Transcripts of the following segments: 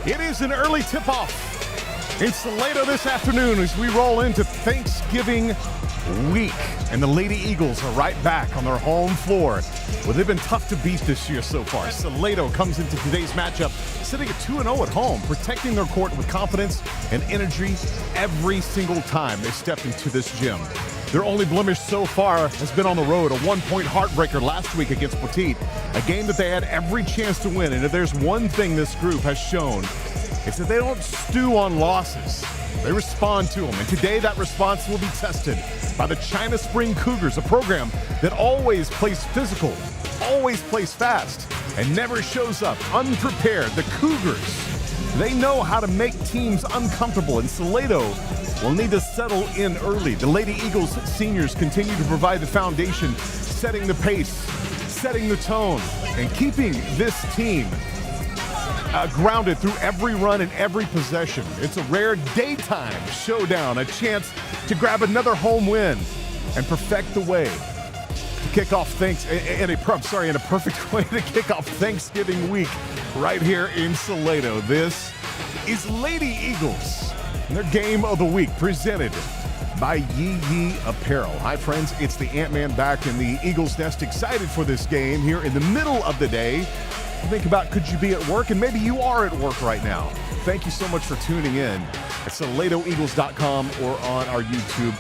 It is an early tip-off in Salado this afternoon as we roll into Thanksgiving week. And the Lady Eagles are right back on their home floor. Well, they've been tough to beat this year so far. Salado comes into today's matchup sitting at 2-0 at home, protecting their court with confidence and energy every single time they step into this gym. Their only blemish so far has been on the road, a one-point heartbreaker last week against Petit, a game that they had every chance to win. And if there's one thing this group has shown, it's that they don't stew on losses. They respond to them, and today that response will be tested by the China Spring Cougars, a program that always plays physical, always plays fast, and never shows up unprepared. The Cougars, they know how to make teams uncomfortable, and Salado will need to settle in early. The Lady Eagles seniors continue to provide the foundation, setting the pace, setting the tone, and keeping this team grounded through every run and every possession. It's a rare daytime showdown, a chance to grab another home win and perfect the way to kick off in a perfect way to kick off Thanksgiving week right here in Salado. This is Lady Eagles and their game of the week presented by Yee Apparel. Hi friends, it's the Ant-Man back in the Eagles nest, excited for this game here in the middle of the day. Think about, could you be at work? And maybe you are at work right now. Thank you so much for tuning in at SaladoEagles.com or on our YouTube,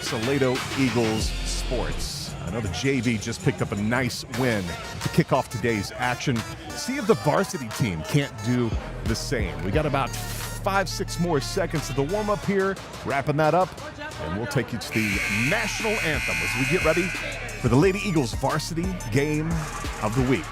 Salado Eagles Sports. I know the JV just picked up a nice win to kick off today's action. See if the varsity team can't do the same. We got about 5-6 more seconds of the warm-up here, wrapping that up, and we'll take you to the national anthem as we get ready for the Lady Eagles varsity game of the week.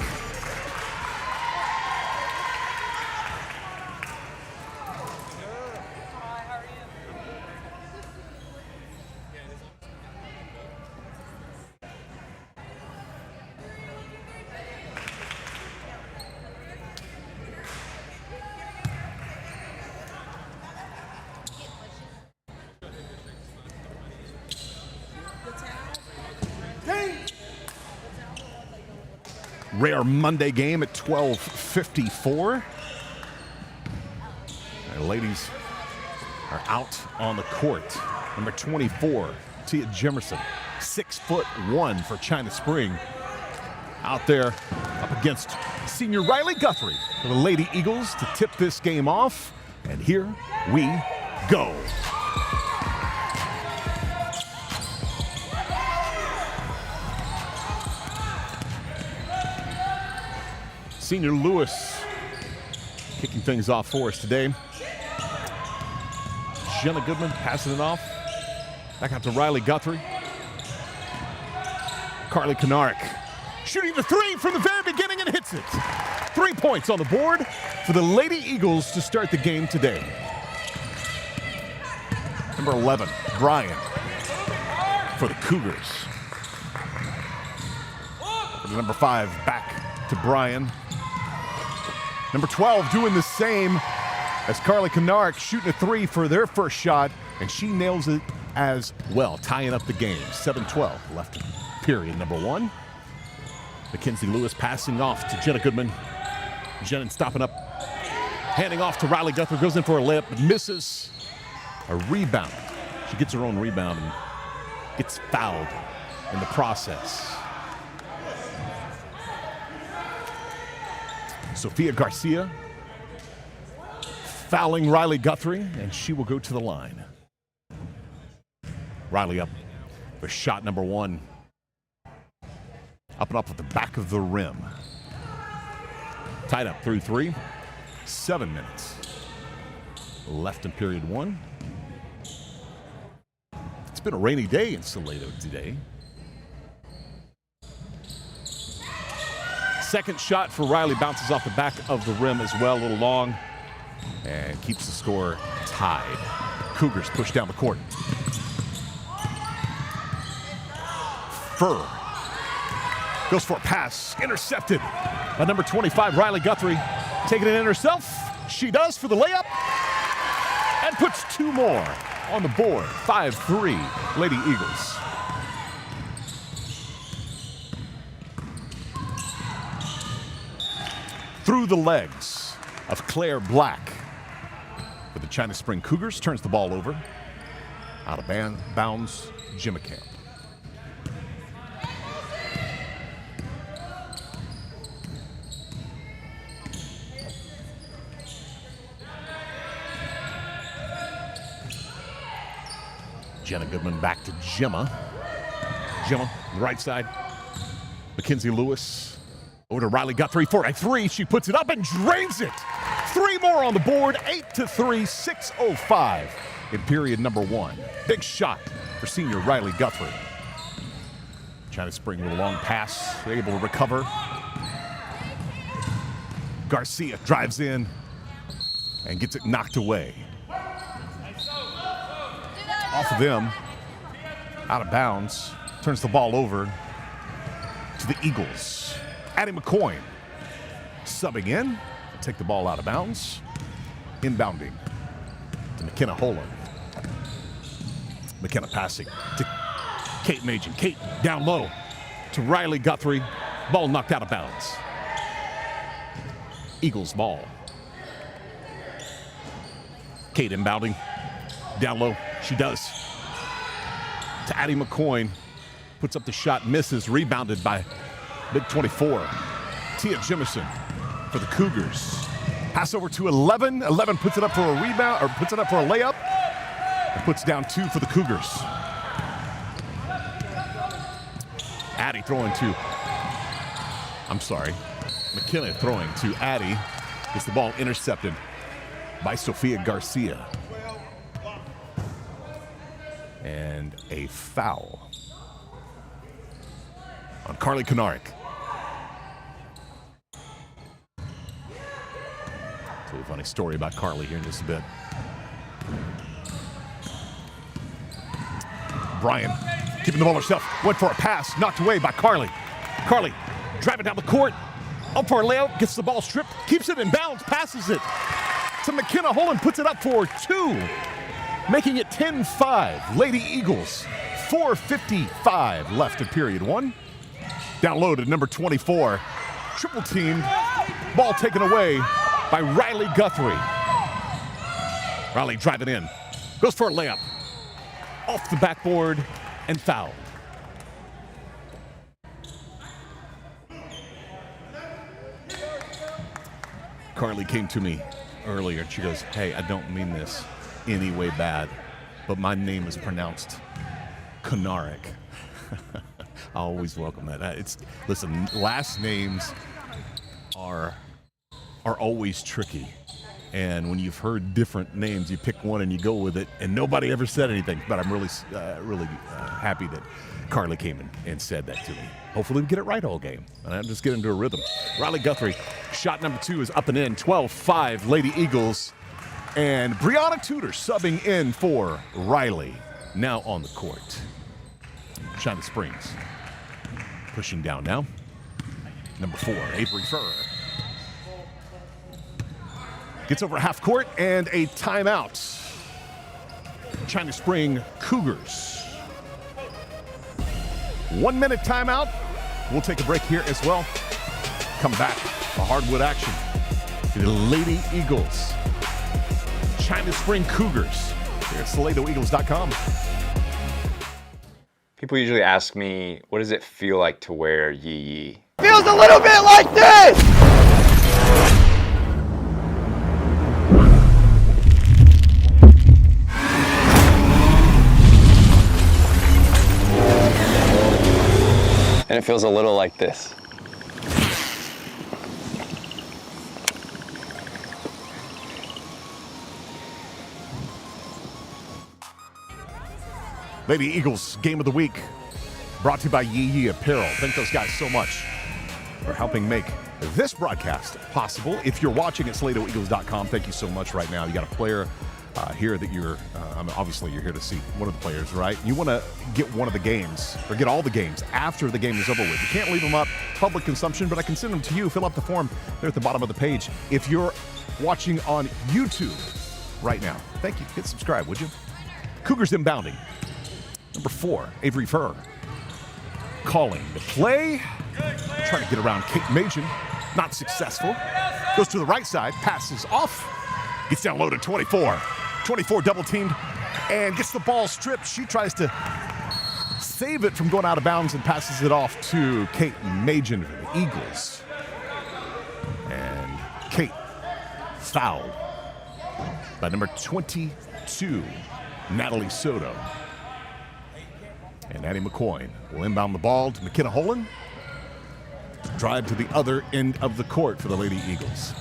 Rare Monday game at 12:54. The ladies are out on the court. Number 24, Tia Jemerson, 6'1" for China Spring. Out there up against senior Riley Guthrie for the Lady Eagles to tip this game off. And here we go. Senior Lewis kicking things off for us today. Jenna Goodman passing it off. Back out to Riley Guthrie. Carly Kanarick shooting the three from the very beginning and hits it. 3 points on the board for the Lady Eagles to start the game today. Number 11, Brian for the Cougars. For the number 5, back to Brian. Number 12 doing the same as Carly Kanarick shooting a three for their first shot, and she nails it as well, tying up the game. 7-12 left period number 1. Mackenzie Lewis passing off to Jenna Goodman. Jenna stopping up, handing off to Riley Guthrie, goes in for a layup, but misses. A rebound. She gets her own rebound and gets fouled in the process. Sophia Garcia fouling Riley Guthrie, and she will go to the line. Riley up for shot number 1. Up and up at the back of the rim. Tied up through 3. 7 minutes left in period 1. It's been a rainy day in Salado today. Second shot for Riley bounces off the back of the rim as well, a little long, and keeps the score tied. Cougars push down the court. Furr goes for a pass, intercepted by number 25, Riley Guthrie. Taking it in herself, she does for the layup, and puts 2 more on the board. 5-3, Lady Eagles. Through the legs of Claire Black. for the China Spring Cougars. Turns the ball over. Out of bounds, Jimicamp. Jenna Goodman back to Gemma. Gemma, on the right side. Mackenzie Lewis over to Riley Guthrie for a three. She puts it up and drains it. 3 more on the board, 8-3, 6:05 in period number 1. Big shot for senior Riley Guthrie. China Spring with a long pass, able to recover. Garcia drives in and gets it knocked away. Off of them, out of bounds, turns the ball over to the Eagles. Addie McCoy subbing in, take the ball out of bounds. Inbounding to McKenna Holland. McKenna passing to Kate Machen. Kate down low to Riley Guthrie. Ball knocked out of bounds. Eagles ball. Kate inbounding. Down low, she does. To Addie McCoy. Puts up the shot, misses, rebounded by Big 24. Tia Jimison for the Cougars. Pass over to 11. 11 puts it up for a rebound, or puts it up for a layup. And puts down 2 for the Cougars. Addie throwing to, McKenna throwing to Addie. Gets the ball intercepted by Sofia Garcia. And a foul on Carly Konarek. Tell you a funny story about Carly here in just a bit. Bryan keeping the ball herself. Went for a pass, knocked away by Carly. Carly driving down the court. Up for a layup, gets the ball stripped, keeps it in bounds, passes it to McKenna Holland, puts it up for 2. Making it 10-5. Lady Eagles, 4:55 left in period 1. Down low to number 24. Triple teamed. Ball taken away by Riley Guthrie. Riley driving in. Goes for a layup. Off the backboard and fouled. Carly came to me earlier and she goes, "Hey, I don't mean this any way bad, but my name is pronounced Konarek." I always welcome that. Listen, last names are always tricky, and when you've heard different names, you pick one and you go with it, and nobody ever said anything. But I'm really happy that Carly came in and said that to me. Hopefully we get it right all game, and I'm just getting into a rhythm. Riley Guthrie, shot number 2 is up and in. 12-5 Lady Eagles. And Brianna Tudor subbing in for Riley, now on the court. China Springs pushing down now. Number 4, Avery Furr. Gets over half court and a timeout. China Spring Cougars. 1 minute timeout. We'll take a break here as well. Come back, a hardwood action. The Lady Eagles. China Spring Cougars. Here at SaladoEagles.com. People usually ask me, what does it feel like to wear Yee Yee? Feels a little bit like this! And it feels a little like this. Lady Eagles Game of the Week, brought to you by Yee Yee Apparel. Thank those guys so much for helping make this broadcast possible. If you're watching at SaladoEagles.com, thank you so much right now. You got a player here that you're, obviously you're here to see one of the players, right? You want to get one of the games, or get all the games after the game is over with. You can't leave them up, public consumption, but I can send them to you. Fill out the form there at the bottom of the page. If you're watching on YouTube right now, thank you. Hit subscribe, would you? Cougars inbounding. Number 4, Avery Furr. Calling the play. Trying to get around Kate Machen. Not successful. Goes to the right side. Passes off. Gets down low to 24. 24 double teamed and gets the ball stripped. She tries to save it from going out of bounds and passes it off to Kate Majin for the Eagles. And Kate fouled by number 22, Natalie Soto. And Addie McCoy will inbound the ball to McKenna Holland. Drive to the other end of the court for the Lady Eagles.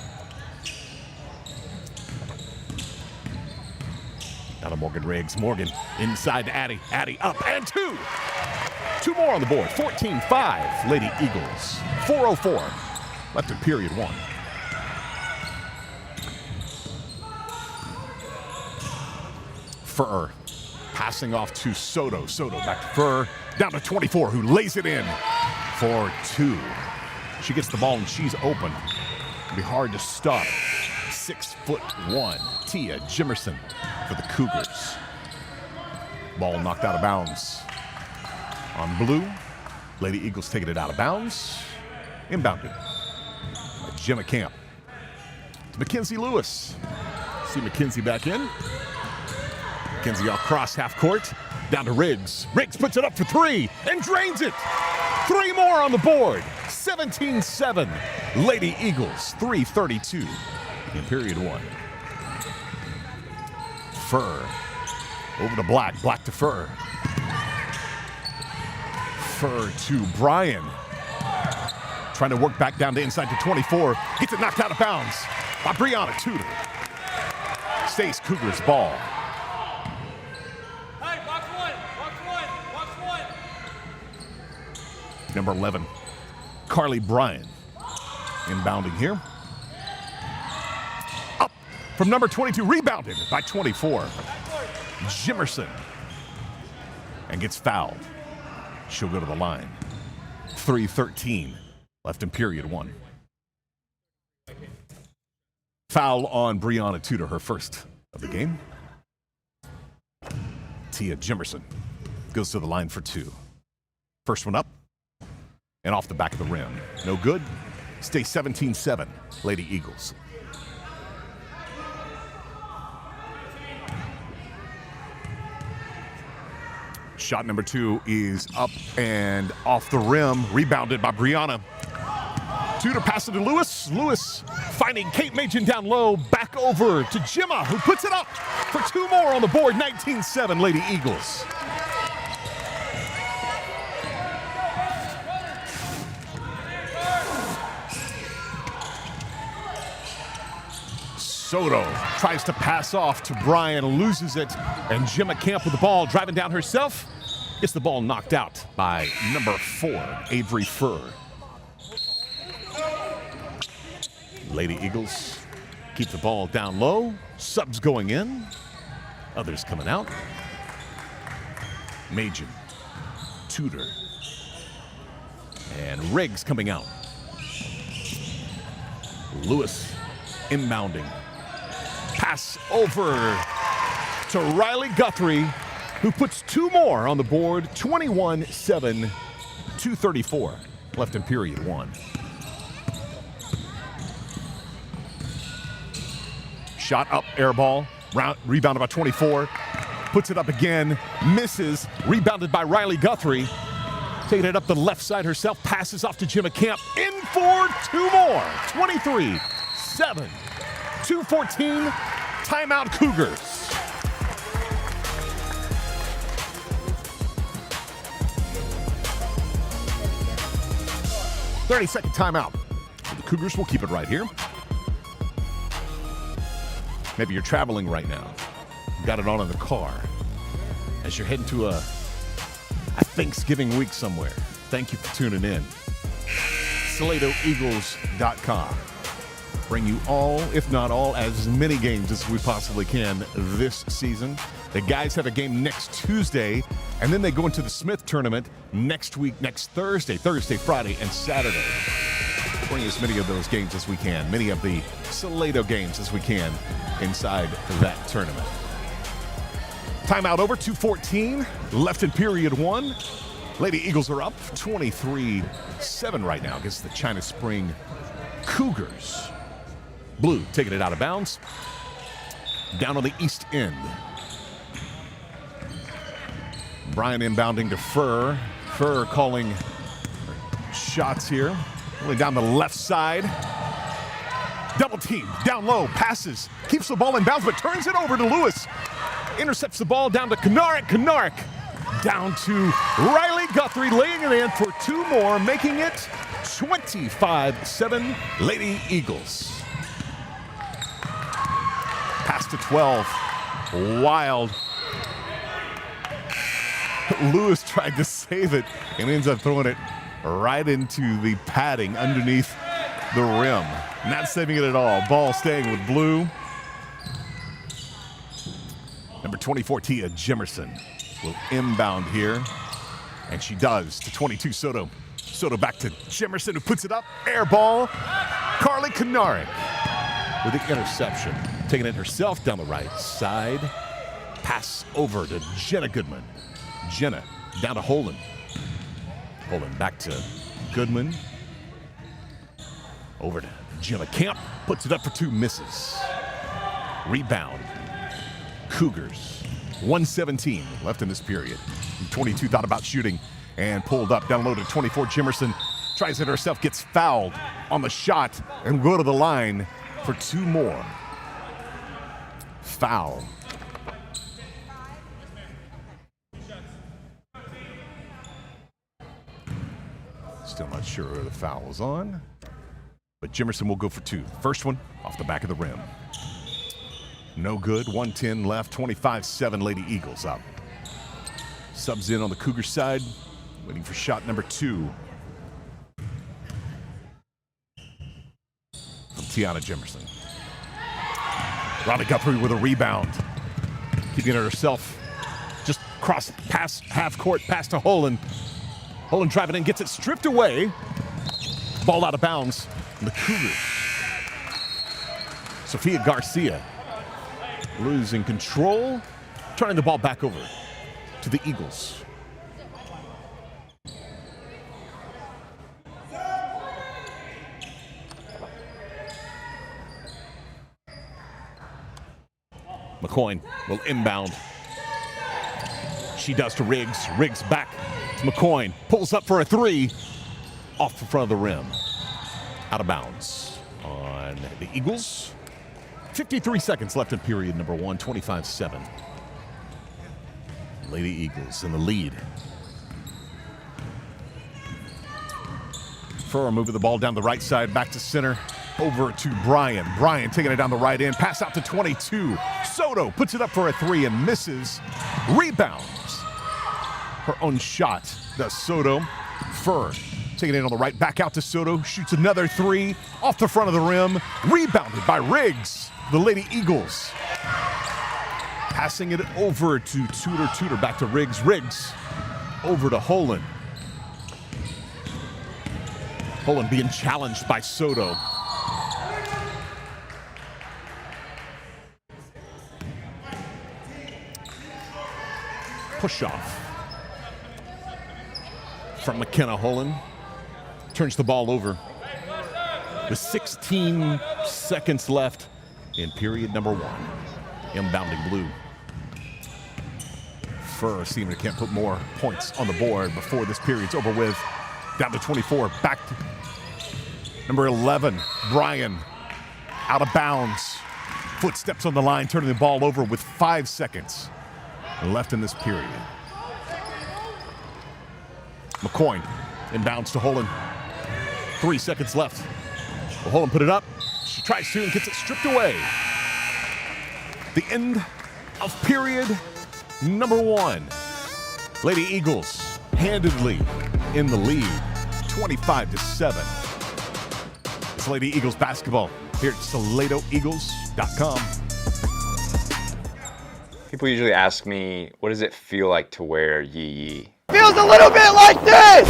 Now to Morgan Riggs. Morgan inside to Addie. Addie up and two. Two more on the board. 14-5, Lady Eagles. 4:04 left in period one. Furr passing off to Soto. Soto back to Furr. Down to 24, who lays it in for two. She gets the ball and she's open. It'll be hard to stop. 6'1", Tia Jimerson for the Cougars. Ball knocked out of bounds on blue. Lady Eagles taking it out of bounds. Inbounded by Gemma Camp. To Mackenzie Lewis. See Mackenzie back in. Mackenzie off cross half court. Down to Riggs. Riggs puts it up for three and drains it. Three more on the board. 17-7. Lady Eagles, 3:32 in period one. Furr over to Black. Black to Furr. Furr to Bryan. Trying to work back down to inside to 24. Gets it knocked out of bounds by Brianna Tudor. Stays Cougars ball. Hey, box one. Number 11, Carly Bryan. Inbounding here. Up from number 22, rebounded by 24. Jimerson. And gets fouled. She'll go to the line. 3:13 left in period one. Foul on Brianna Tudor, her first of the game. Tia Jimerson goes to the line for two. First one up and off the back of the rim. No good. Stay 17-7, Lady Eagles. Shot number two is up and off the rim. Rebounded by Brianna. Tudor passes it to Lewis. Lewis finding Kate Majin down low. Back over to Gemma, who puts it up for two more on the board. 19-7, Lady Eagles. Soto tries to pass off to Bryan, loses it, and Gemma Camp with the ball, driving down herself. Gets the ball knocked out by number 4, Avery Furr. Lady Eagles keep the ball down low. Subs going in. Others coming out. Majin, Tudor, and Riggs coming out. Lewis inbounding. Pass over to Riley Guthrie, who puts two more on the board. 21-7, 2:34 left in period one. Shot up, air ball, rebounded by 24. Puts it up again, misses, rebounded by Riley Guthrie. Taking it up the left side herself, passes off to Gemma Camp, in for two more. 23-7, 2:14, timeout Cougars. "30-second timeout. The Cougars will keep it right here. Maybe you're traveling right now. You got it on in the car as you're heading to a Thanksgiving week somewhere. Thank you for tuning in. SaladoEagles.com. Bring you all, if not all, as many games as we possibly can this season. The guys have a game next Tuesday, and then they go into the Smith tournament next week, next Thursday, Friday, and Saturday. Bring as many of those games as we can, many of the Salado games as we can inside that tournament. Timeout over, 2:14 left in period one. Lady Eagles are up 23-7 right now against the China Spring Cougars. Blue taking it out of bounds. down on the east end. Bryan inbounding to Furr. Furr calling shots here. Really down the left side. Double team, down low, passes, keeps the ball in bounds, but turns it over to Lewis. Intercepts the ball down to Kanarik. Kanarik down to Riley Guthrie, laying it in for two more, making it 25-7 Lady Eagles. Pass to 12. Wild. Lewis tried to save it and ends up throwing it right into the padding underneath the rim. Not saving it at all. Ball staying with blue. Number 24, Tia Jimerson will inbound here. And she does to 22, Soto. Soto back to Jimerson, who puts it up. Air ball. Carly Kanarik with the interception. Taking it herself down the right side. Pass over to Jenna Goodman. Jenna down to Holden. Holden back to Goodman. Over to Gemma Camp. Puts it up for two, misses. Rebound. Cougars. 1:17 left in this period. 22 thought about shooting and pulled up. Down low to 24. Jimerson tries it herself, gets fouled on the shot and go to the line for two more. Foul. Still not sure where the foul was on, but Jimerson will go for two. First one off the back of the rim. No good. 1:10 left. 25-7 Lady Eagles up. Subs in on the Cougar side, waiting for shot number two from Tiana Jimerson. Riley Guthrie with a rebound, keeping it herself. Just cross, pass, half court, pass to Holland. Holland driving in, gets it stripped away. Ball out of bounds. And the Cougars. Sophia Garcia losing control, turning the ball back over to the Eagles. McCoy will inbound. She does to Riggs. Riggs back to McCoy. Pulls up for a three. Off the front of the rim. Out of bounds on the Eagles. 53 seconds left in period number one. 25-7. Lady Eagles in the lead. Furr moving the ball down the right side. Back to center. Over to Bryan. Bryan taking it down the right end. Pass out to 22. Soto puts it up for a three and misses. Rebounds. Her own shot does Soto. Furr taking it on the right. Back out to Soto. Shoots another three off the front of the rim. Rebounded by Riggs. The Lady Eagles. Passing it over to Tudor. Back to Riggs. Riggs over to Holland. Holland being challenged by Soto. Push off from McKenna. Holland turns the ball over. With 16 seconds left in period number one. Inbounding blue. Furr seeming to can't put more points on the board before this period's over with. Down to 24. Back to number 11. Bryan out of bounds. Footsteps on the line, turning the ball over with 5 seconds left in this period. McCoy inbounds to Holland. 3 seconds left. Well, Holland put it up. She tries to and gets it stripped away. The end of period number one. Lady Eagles handedly in the lead, 25-7. It's Lady Eagles basketball here at SaladoEagles.com. People usually ask me, what does it feel like to wear Yee Yee? Feels a little bit like this!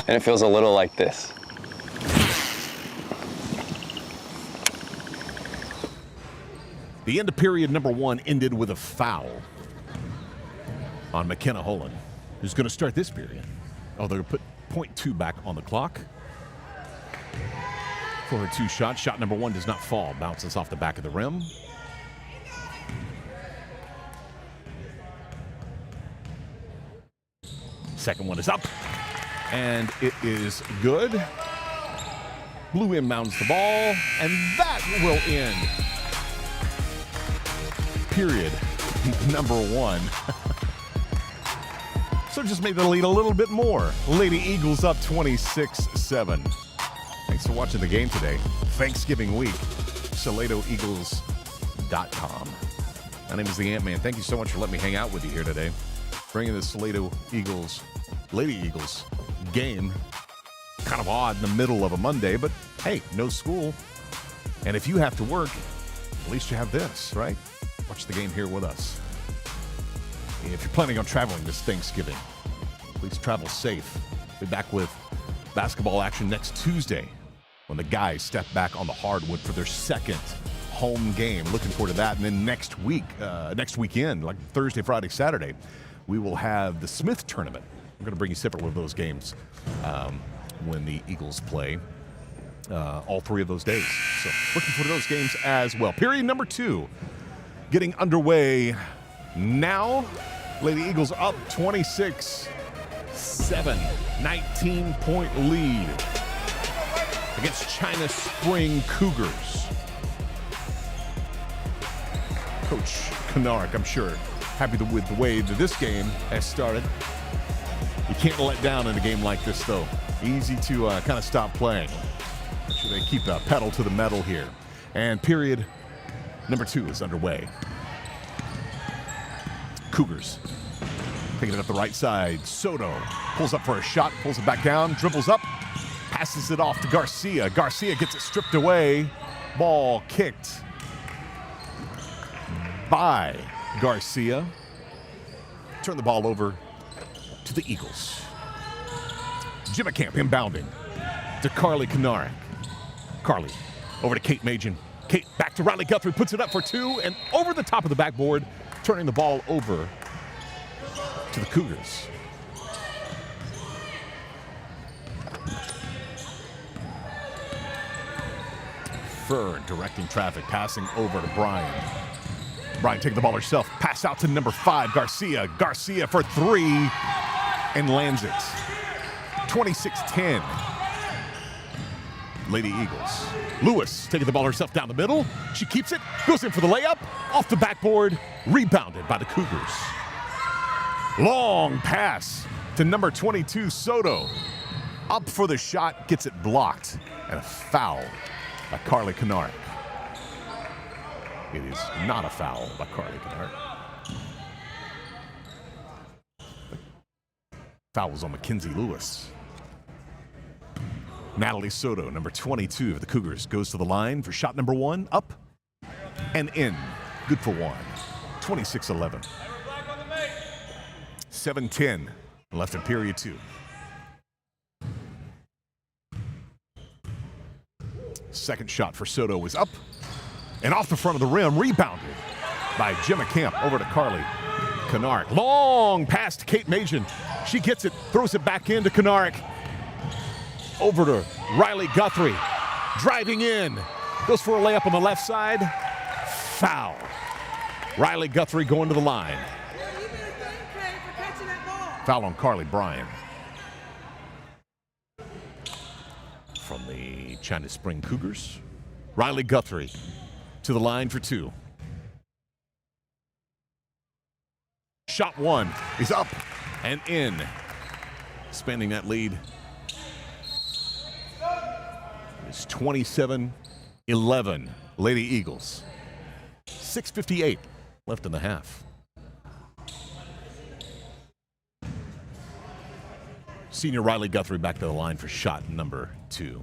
And it feels a little like this. The end of period number one ended with a foul. on McKenna Holland, who's going to start this period. Oh, they're going to put 0.2 back on the clock for her 2 shots. Shot number 1 does not fall. Bounces off the back of the rim. Second one is up, and it is good. Blue inbounds the ball, and that will end period number 1. So just made the lead a little bit more. Lady Eagles up 26-7. Thanks for watching the game today. Thanksgiving week, SaladoEagles.com. My name is the Ant-Man. Thank you so much for letting me hang out with you here today. Bringing the Salado Eagles, Lady Eagles game. Kind of odd in the middle of a Monday, but hey, no school. And if you have to work, at least you have this, right? Watch the game here with us. If you're planning on traveling this Thanksgiving, please travel safe. Be back with basketball action next Tuesday when the guys step back on the hardwood for their second home game. Looking forward to that. And then next weekend, like Thursday, Friday, Saturday, we will have the Smith tournament. We're going to bring you several of those games when the Eagles play all 3 of those days. So looking forward to those games as well. Period number 2 getting underway now. Lady Eagles up 26-7, 19-point lead against China Spring Cougars. Coach Kennard, I'm sure, happy with the way that this game has started. You can't let down in a game like this, though. Easy to kind of stop playing. Make sure they keep the pedal to the metal here. And period number 2 is underway. Cougars picking it up the right side. Soto pulls up for a shot, pulls it back down, dribbles up, passes it off to Garcia. Garcia gets it stripped away. Ball kicked by Garcia. Turn the ball over to the Eagles. Jimmy Camp inbounding to Carly Kennard. Carly over to Kate Majin. Kate back to Riley Guthrie, puts it up for 2 and over the top of the backboard, turning the ball over to the Cougars. Fern directing traffic, passing over to Brian. Brian taking the ball herself, pass out to number 5, Garcia. Garcia for 3 and lands it. 26-10. Lady Eagles. Lewis taking the ball herself down the middle. She keeps it, goes in for the layup, off the backboard, rebounded by the Cougars. Long pass to number 22, Soto. Up for the shot, gets it blocked, and a foul by Carly Kennard. It is not a foul by Carly Kennard. Foul was on Mackenzie Lewis. Natalie Soto, number 22 of the Cougars, goes to the line for shot number 1, up and in. Good for 1. 26-11. 7-10 left in period 2. Second shot for Soto is up and off the front of the rim, rebounded by Gemma Camp over to Carly Kennard. Long pass to Kate Majin. She gets it, throws it back into Kennard. Over to Riley Guthrie. Driving in. Goes for a layup on the left side. Foul. Riley Guthrie going to the line. Foul on Carly Bryan. From the China Spring Cougars. Riley Guthrie to the line for 2. Shot 1 is up and in. Expanding that lead. It's 27-11. Lady Eagles. 6:58 left in the half. Senior Riley Guthrie back to the line for shot number 2.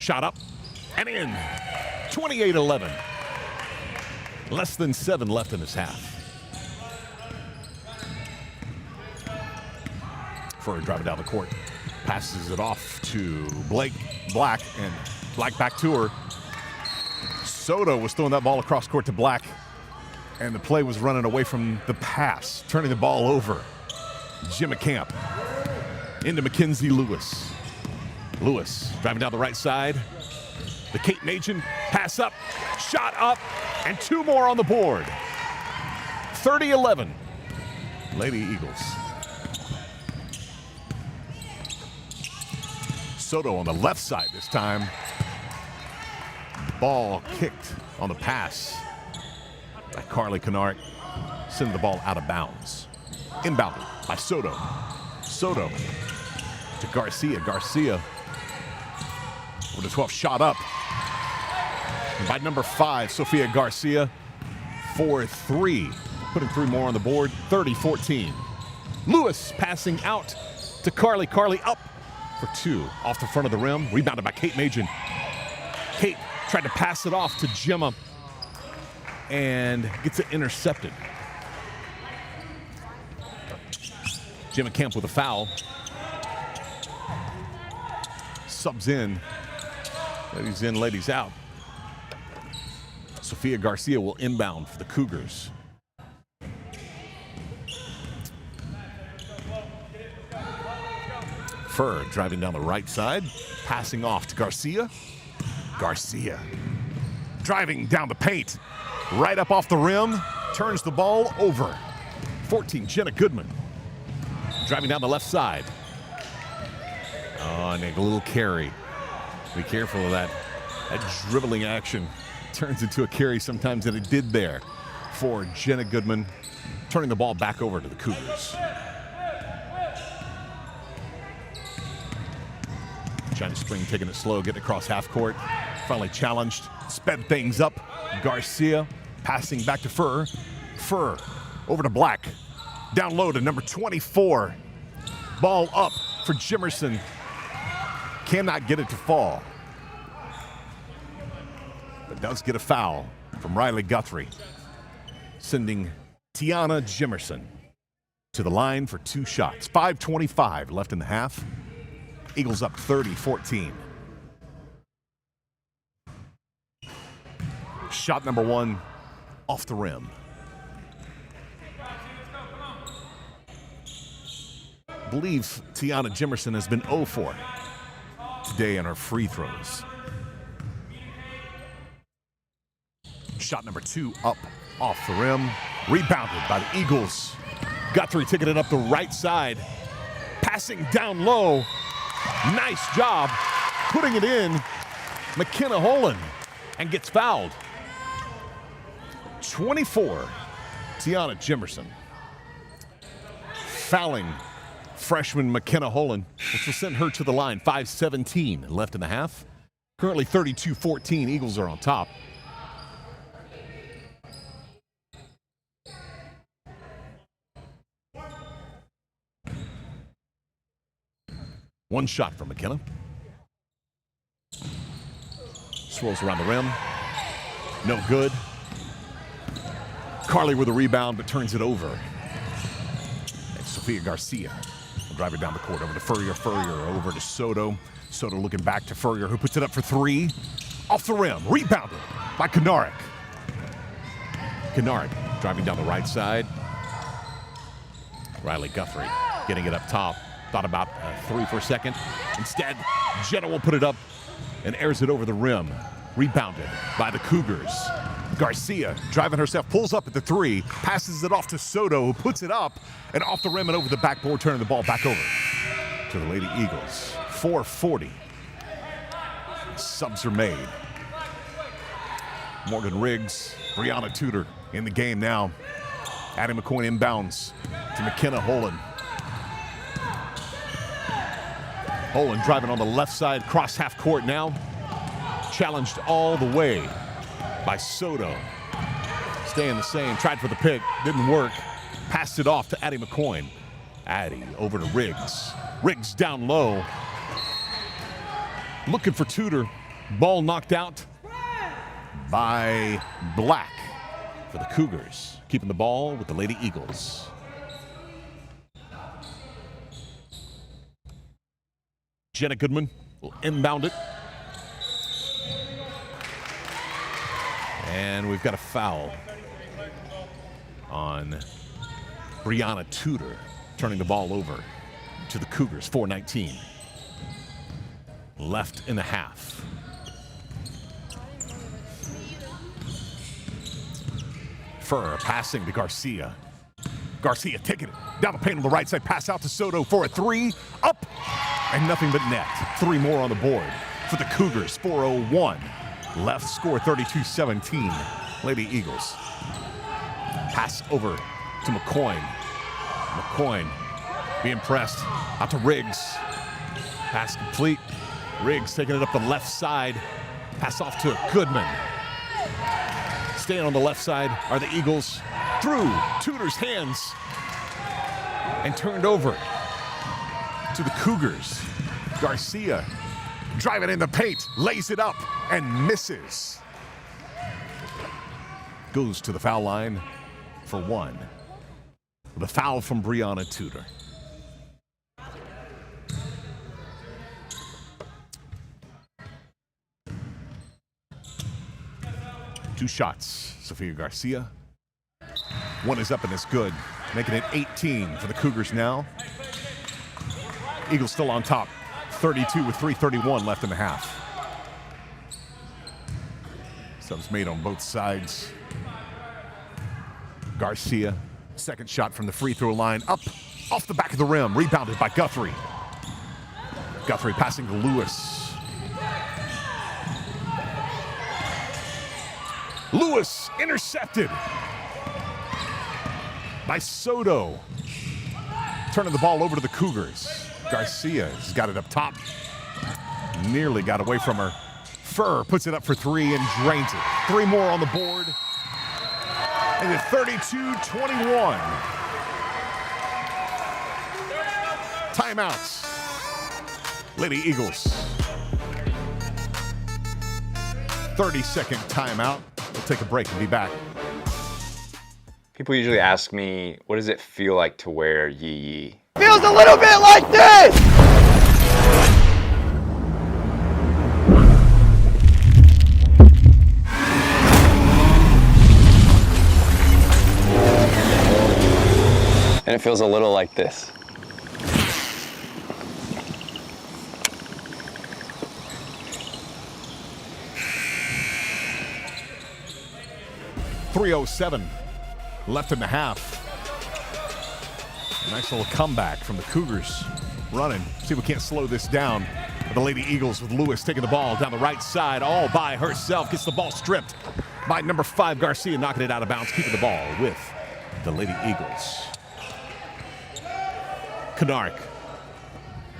Shot up and in. 28-11. Less than 7 left in this half. Furry driving down the court. Passes it off to Black, and Black back to her. Soto was throwing that ball across court to Black. And the play was running away from the pass, turning the ball over. Jimmy Camp into Mackenzie Lewis. Lewis driving down the right side. The Kate Machen pass up, shot up, and 2 more on the board. 30-11, Lady Eagles. Soto on the left side this time. Ball kicked on the pass by Carly Kennard, sending the ball out of bounds. Inbounded by Soto. Soto to Garcia. Garcia with a 12 shot up by number 5, Sofia Garcia, for 3, putting 3 more on the board, 30-14. Lewis passing out to Carly. Carly up for 2 off the front of the rim, rebounded by Kate Machen. Kate tried to pass it off to Gemma and gets it intercepted. Gemma Kemp with a foul. Subs in. Ladies in, ladies out. Sofia Garcia will inbound for the Cougars. Furr driving down the right side, passing off to Garcia. Garcia driving down the paint, right up off the rim, turns the ball over. 14, Jenna Goodman driving down the left side. Oh, and a little carry. Be careful of that dribbling action. Turns into a carry sometimes, and it did there for Jenna Goodman, turning the ball back over to the Cougars. China Spring taking it slow, getting across half court. Finally challenged, sped things up. Garcia passing back to Furr. Furr over to Black. Down low to number 24. Ball up for Jimerson. Cannot get it to fall. But does get a foul from Riley Guthrie, sending Tiana Jimerson to the line for 2 shots. 5:25 left in the half. Eagles up 30-14. Shot number 1 off the rim. I believe Tiana Jimerson has been 0 for today in her free throws. Shot number 2 up off the rim. Rebounded by the Eagles. Guthrie taking it up the right side. Passing down low. Nice job putting it in. McKenna Holland, and gets fouled. 24, Tiana Jimerson. Fouling freshman McKenna Holland, which will send her to the line. 5:17 left in the half. Currently 32-14, Eagles are on top. One shot from McKenna. Swirls around the rim. No good. Carly with a rebound, but turns it over. And Sofia Garcia will drive it down the court over to Furrier. Furrier over to Soto. Soto looking back to Furrier, who puts it up for 3. Off the rim. Rebounded by Kennard. Kennard driving down the right side. Riley Guthrie getting it up top. Thought about 3 for a second. Instead, Jenna will put it up and airs it over the rim. Rebounded by the Cougars. Garcia driving herself, pulls up at the 3, passes it off to Soto, who puts it up and off the rim and over the backboard, turning the ball back over to the Lady Eagles. 4:40. Subs are made. Morgan Riggs, Brianna Tudor in the game now. Addie McCoy inbounds to McKenna Holland. Holland driving on the left side, cross half court now. Challenged all the way by Soto. Staying the same, tried for the pick, didn't work. Passed it off to Addie McCoy. Addie over to Riggs. Riggs down low. Looking for Tudor. Ball knocked out by Black for the Cougars. Keeping the ball with the Lady Eagles. Jenna Goodman will inbound it. And we've got a foul. on Brianna Tudor, turning the ball over to the Cougars, 4:19 left in the half. Furr passing to Garcia. Garcia taking it down the paint on the right side, pass out to Soto for a three, up, and nothing but net. Three more on the board for the Cougars, 4:01 left, score 32-17, Lady Eagles. Pass over to McCoyne. McCoyne being pressed out to Riggs. Pass complete. Riggs taking it up the left side. Pass off to Goodman. Staying on the left side are the Eagles. Through Tudor's hands and turned over to the Cougars. Garcia driving in the paint, lays it up and misses. Goes to the foul line for one. The foul from Brianna Tudor. Two shots, Sofia Garcia. One is up and it's good, making it 18 for the Cougars now. Eagles still on top, 32 with 3:31 left in the half. Subs made on both sides. Garcia, second shot from the free throw line, up off the back of the rim, rebounded by Guthrie. Guthrie passing to Lewis. Lewis intercepted by Soto. Turning the ball over to the Cougars. Garcia's got it up top. Nearly got away from her. Furr puts it up for three and drains it. Three more on the board. And it's 32-21. Timeouts. Lady Eagles. 30-second timeout. We'll take a break and be back. People usually ask me, what does it feel like to wear Yee Yee? Feels a little bit like this! And it feels a little like this. .307 left in the half. A nice little comeback from the Cougars running. See if we can't slow this down. The Lady Eagles with Lewis taking the ball down the right side all by herself. Gets the ball stripped by number 5 Garcia, knocking it out of bounds, keeping the ball with the Lady Eagles. Knark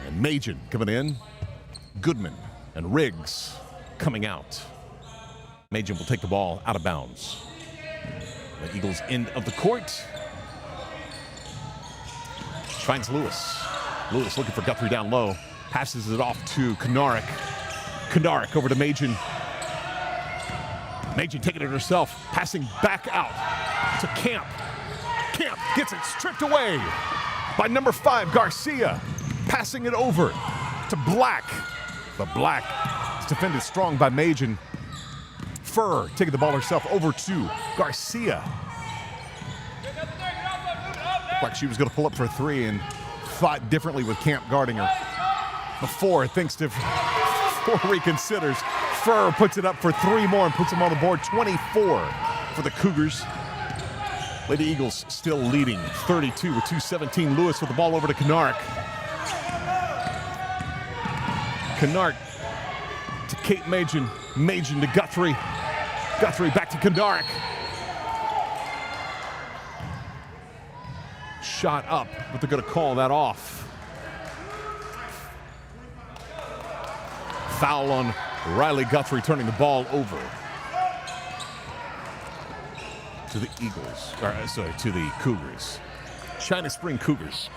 and Majin coming in. Goodman and Riggs coming out. Majin will take the ball out of bounds. The Eagles' end of the court. Finds Lewis. Lewis looking for Guthrie down low. Passes it off to Knark. Knark over to Majin. Majin taking it herself. Passing back out to Camp. Camp gets it stripped away by number 5 Garcia. Passing it over to Black. But Black is defended strong by Majin. Furr taking the ball herself over to Garcia. Looked like she was going to pull up for a three and thought differently with Camp guarding her. Before reconsiders, Furr puts it up for three more and puts them on the board. 24 for the Cougars. Lady Eagles still leading 32 with 2:17. Lewis with the ball over to Knark. Knark to Kate Majin. Majin to Guthrie. Guthrie back to Knark. Shot up, but they're going to call that off. Foul on Riley Guthrie, turning the ball over to the Eagles, to the Cougars. China Spring Cougars.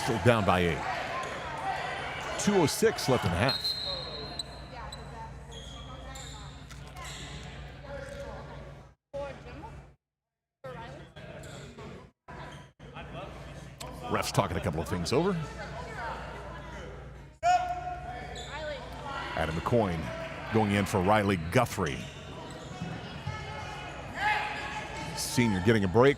Still down by 8. 2:06 left in the half. Refs talking a couple of things over. Adam McCoyne going in for Riley Guthrie. senior getting a break.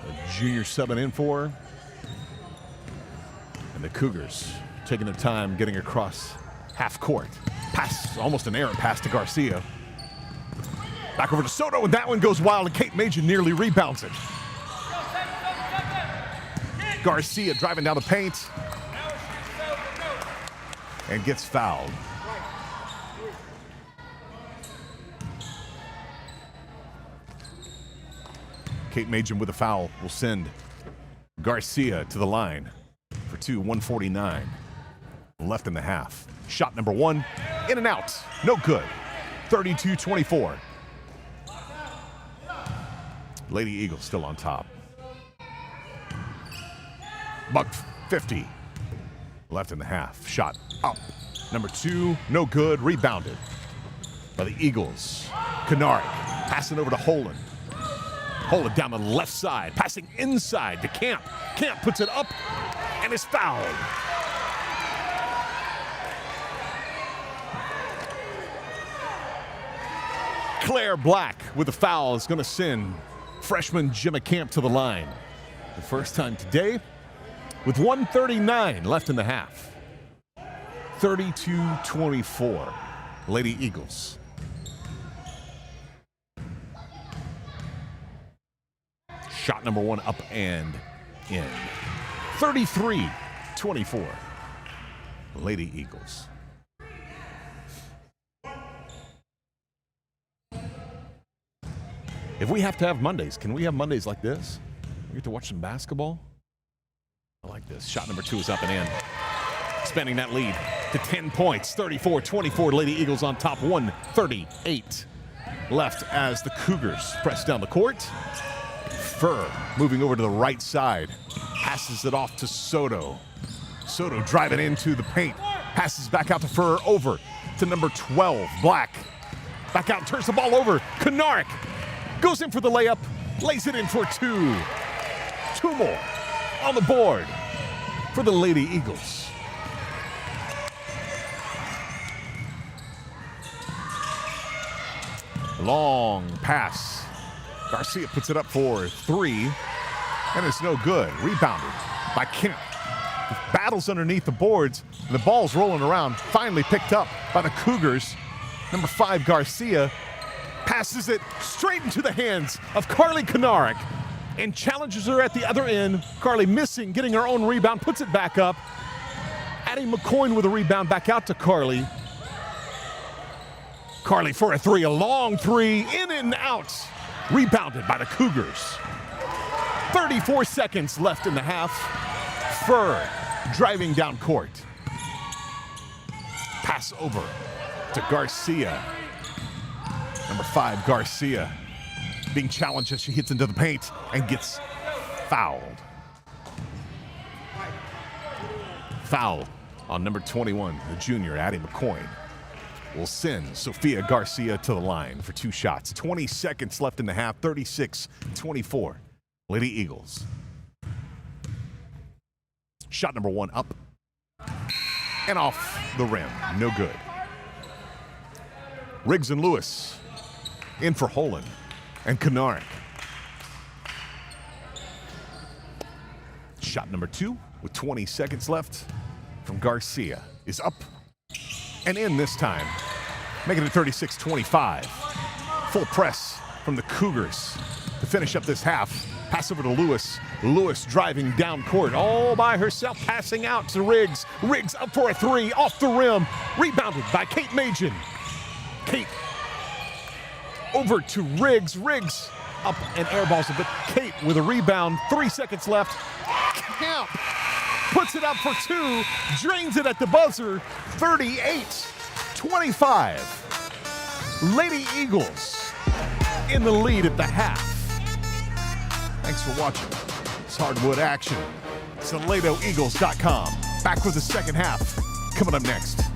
The junior subbing in for her. And the Cougars taking their time getting across half court. Pass, almost an errant pass to Garcia. Back over to Soto, and that one goes wild, and Kate Major nearly rebounds it. Garcia driving down the paint and gets fouled. Kate Major with a foul will send Garcia to the line for 1:49 left in the half. Shot number one, in and out, no good. 32-24. Lady Eagles still on top. $150 left in the half. Shot up. Number two, no good. Rebounded by the Eagles. Canary passing over to Holland. Holland down the left side, passing inside to Camp. Camp puts it up and is fouled. Claire Black with a foul is going to send freshman Jimmy Camp to the line. The first time today with 1:39 left in the half. 32-24, Lady Eagles. Shot number one up and in. 33-24, Lady Eagles. If we have to have Mondays, can we have Mondays like this? We get to watch some basketball? I like this. Shot number two is up and in. Expanding that lead to 10 points. 34-24, Lady Eagles on top. 1:38 left as the Cougars press down the court. Furr moving over to the right side. Passes it off to Soto. Soto driving into the paint. Passes back out to Furr, over to number 12, Black. Back out, turns the ball over. Kanarik goes in for the layup, lays it in for two. Two more on the board for the Lady Eagles. Long pass. Garcia puts it up for three, and it's no good. Rebounded by Kemp. Battles underneath the boards, and the ball's rolling around. Finally picked up by the Cougars. Number 5, Garcia, passes it straight into the hands of Carly Kanarik and challenges her at the other end. Carly missing, getting her own rebound, puts it back up. Addie McCoy with a rebound back out to Carly. Carly for a three, a long three, in and out. Rebounded by the Cougars. 34 seconds left in the half. Furr driving down court. Pass over to Garcia. Number 5, Garcia, being challenged as she hits into the paint and gets fouled. Foul on number 21, the junior, Addie McCoy, will send Sofia Garcia to the line for 2 shots. 20 seconds left in the half, 36-24. Lady Eagles. Shot number 1 up and off the rim. No good. Riggs and Lewis in for Holland and Kanarik. Shot number 2 with 20 seconds left from Garcia is up and in this time, making it 36-25. Full press from the Cougars to finish up this half. Pass over to Lewis. Lewis driving down court all by herself, passing out to Riggs. Riggs up for a 3, off the rim. Rebounded by Kate Majin. Kate over to Riggs. Riggs up and airballs it, but Kate with a rebound. 3 seconds left. Camp puts it up for 2, drains it at the buzzer. 38-25. Lady Eagles in the lead at the half. Thanks for watching. It's Hardwood Action. SaladoEagles.com. Back with the second half coming up next.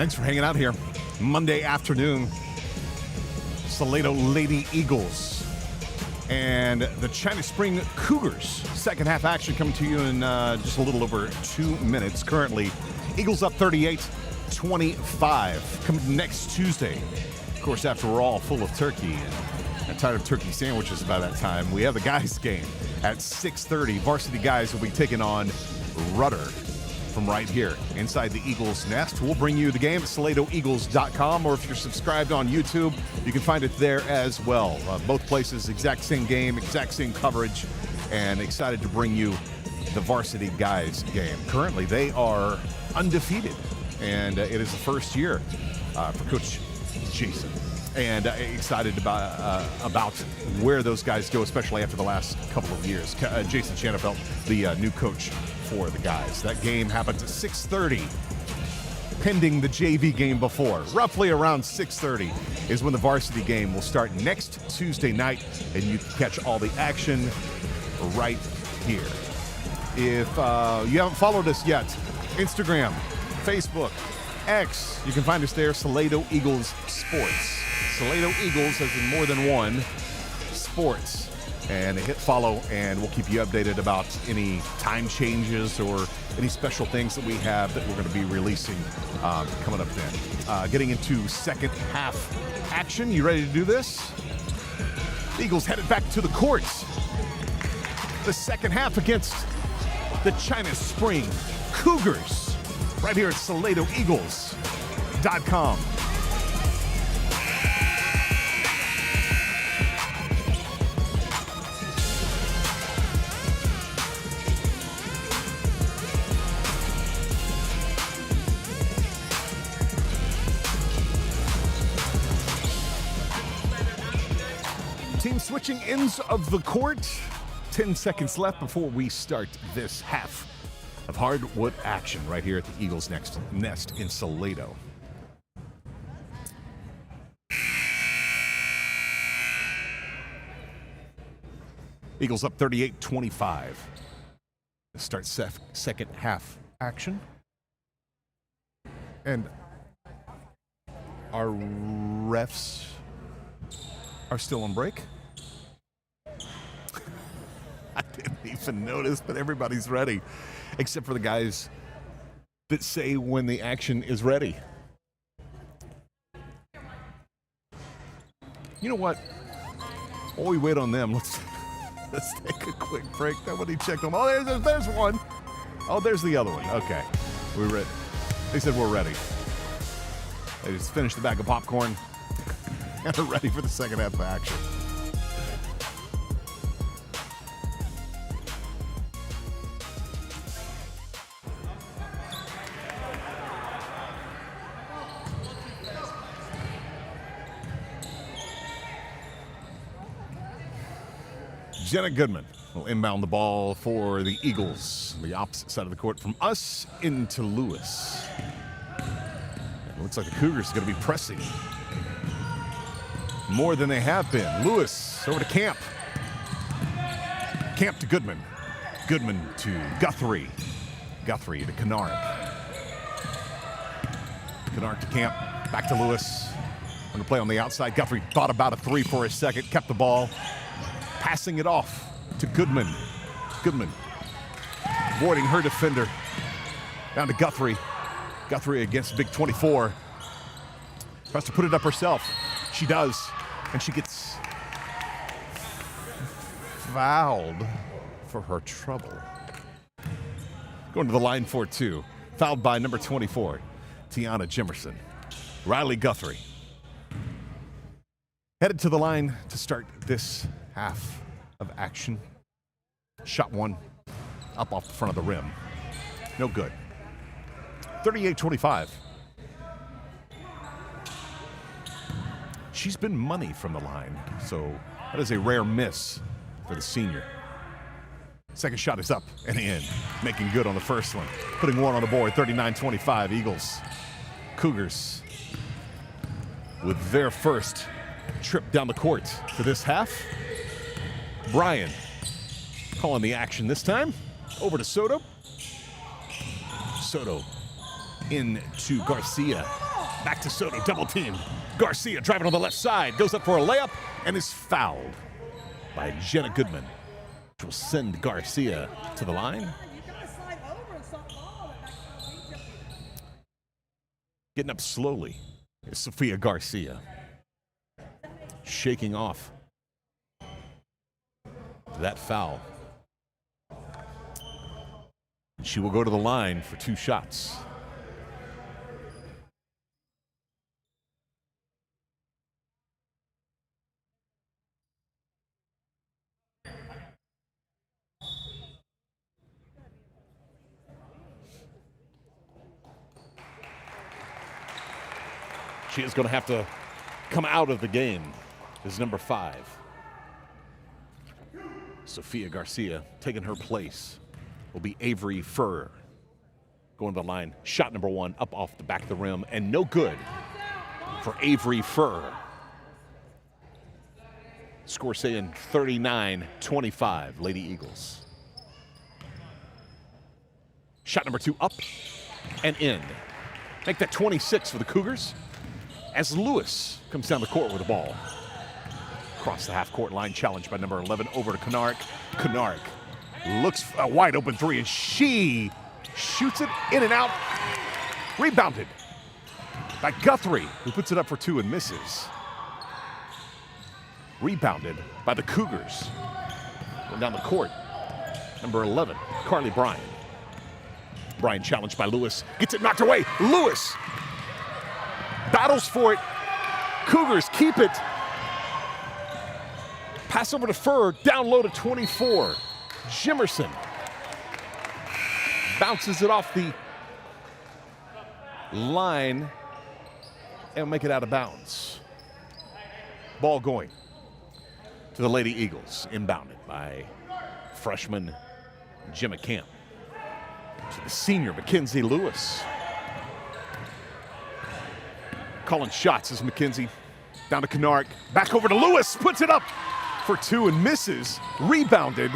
Thanks for hanging out here. Monday afternoon, Salado Lady Eagles and the China Spring Cougars. Second half action coming to you in just a little over 2 minutes. Currently, Eagles up 38-25. Coming next Tuesday. Of course, after we're all full of turkey and tired of turkey sandwiches by that time, we have the guys game at 6:30. Varsity guys will be taking on Rudder from right here inside the Eagles nest. We'll bring you the game at SaladoEagles.com, or if you're subscribed on YouTube, you can find it there as well. Both places, exact same game, exact same coverage, and excited to bring you the varsity guys game. Currently, they are undefeated, and it is the first year for Coach Jason. And excited about where those guys go, especially after the last couple of years. Jason Chanafelt, the new coach for the guys. That game happens at 6:30, pending the JV game before. Roughly around 6:30 is when the varsity game will start next Tuesday night, and you can catch all the action right here. If you haven't followed us yet, Instagram, Facebook, X, you can find us there, Salado Eagles Sports. Salado Eagles has been more than one sports. And hit follow, and we'll keep you updated about any time changes or any special things that we have that we're going to be releasing coming up then. Getting into second half action. You ready to do this? The Eagles headed back to the courts. The second half against the China Spring Cougars. Right here at SaladoEagles.com. Team switching ends of the court. 10 seconds left before we start this half of hardwood action right here at the Eagles nest in Salado. Eagles up 38-25. Start second half action. And our refs are still on break. I didn't even notice, but everybody's ready, except for the guys that say when the action is ready. You know what? While we wait on them, let's take a quick break. Nobody checked them. Oh, there's one. Oh, there's the other one. Okay, we're ready. They said we're ready. They just finished the bag of popcorn and are ready for the second half of action. Jenna Goodman will inbound the ball for the Eagles, the opposite side of the court from us into Lewis. It looks like the Cougars are going to be pressing more than they have been. Lewis over to Camp. Camp to Goodman. Goodman to Guthrie. Guthrie to Kennard. Kennard to Camp. Back to Lewis. Going to play on the outside. Guthrie thought about a three for a second. Kept the ball. Passing it off to Goodman. Goodman avoiding her defender. Down to Guthrie. Guthrie against Big 24. Tries to put it up herself. She does. And she gets fouled for her trouble. Going to the line for two. Fouled by number 24, Tiana Jimerson. Riley Guthrie headed to the line to start this half of action. Shot one up off the front of the rim. No good. 38-25. She's been money from the line, so that is a rare miss for the senior. Second shot is up and in, making good on the first one. Putting one on the board, 39-25, Eagles. Cougars with their first trip down the court for this half. Brian calling the action this time. Over to Soto. Soto into Garcia. Back to Soto, double team. Garcia driving on the left side, goes up for a layup and is fouled by Jenna Goodman, which will send Garcia to the line. Getting up slowly is Sofia Garcia. Shaking off that foul. She will go to the line for 2 shots. She is going to have to come out of the game as number 5. Sofia Garcia taking her place will be Avery Furr. Going to the line, shot number 1 up off the back of the rim and no good for Avery Furr. Score saying 39-25, Lady Eagles. Shot number 2 up and in. Make that 26 for the Cougars as Lewis comes down the court with the ball. Across the half-court line, challenged by number 11 over to Knark. Knark looks a wide open 3 and she shoots it in and out. Rebounded by Guthrie, who puts it up for 2 and misses. Rebounded by the Cougars. Going down the court, number 11, Carly Bryan. Bryan challenged by Lewis, gets it knocked away. Lewis battles for it. Cougars keep it. Pass over to Furr, down low to 24. Jimerson bounces it off the line and make it out of bounds. Ball going to the Lady Eagles, inbounded by freshman Gemma Camp. To the senior Mackenzie Lewis. Calling shots as Mackenzie down to Knark, back over to Lewis, puts it up for 2 and misses. Rebounded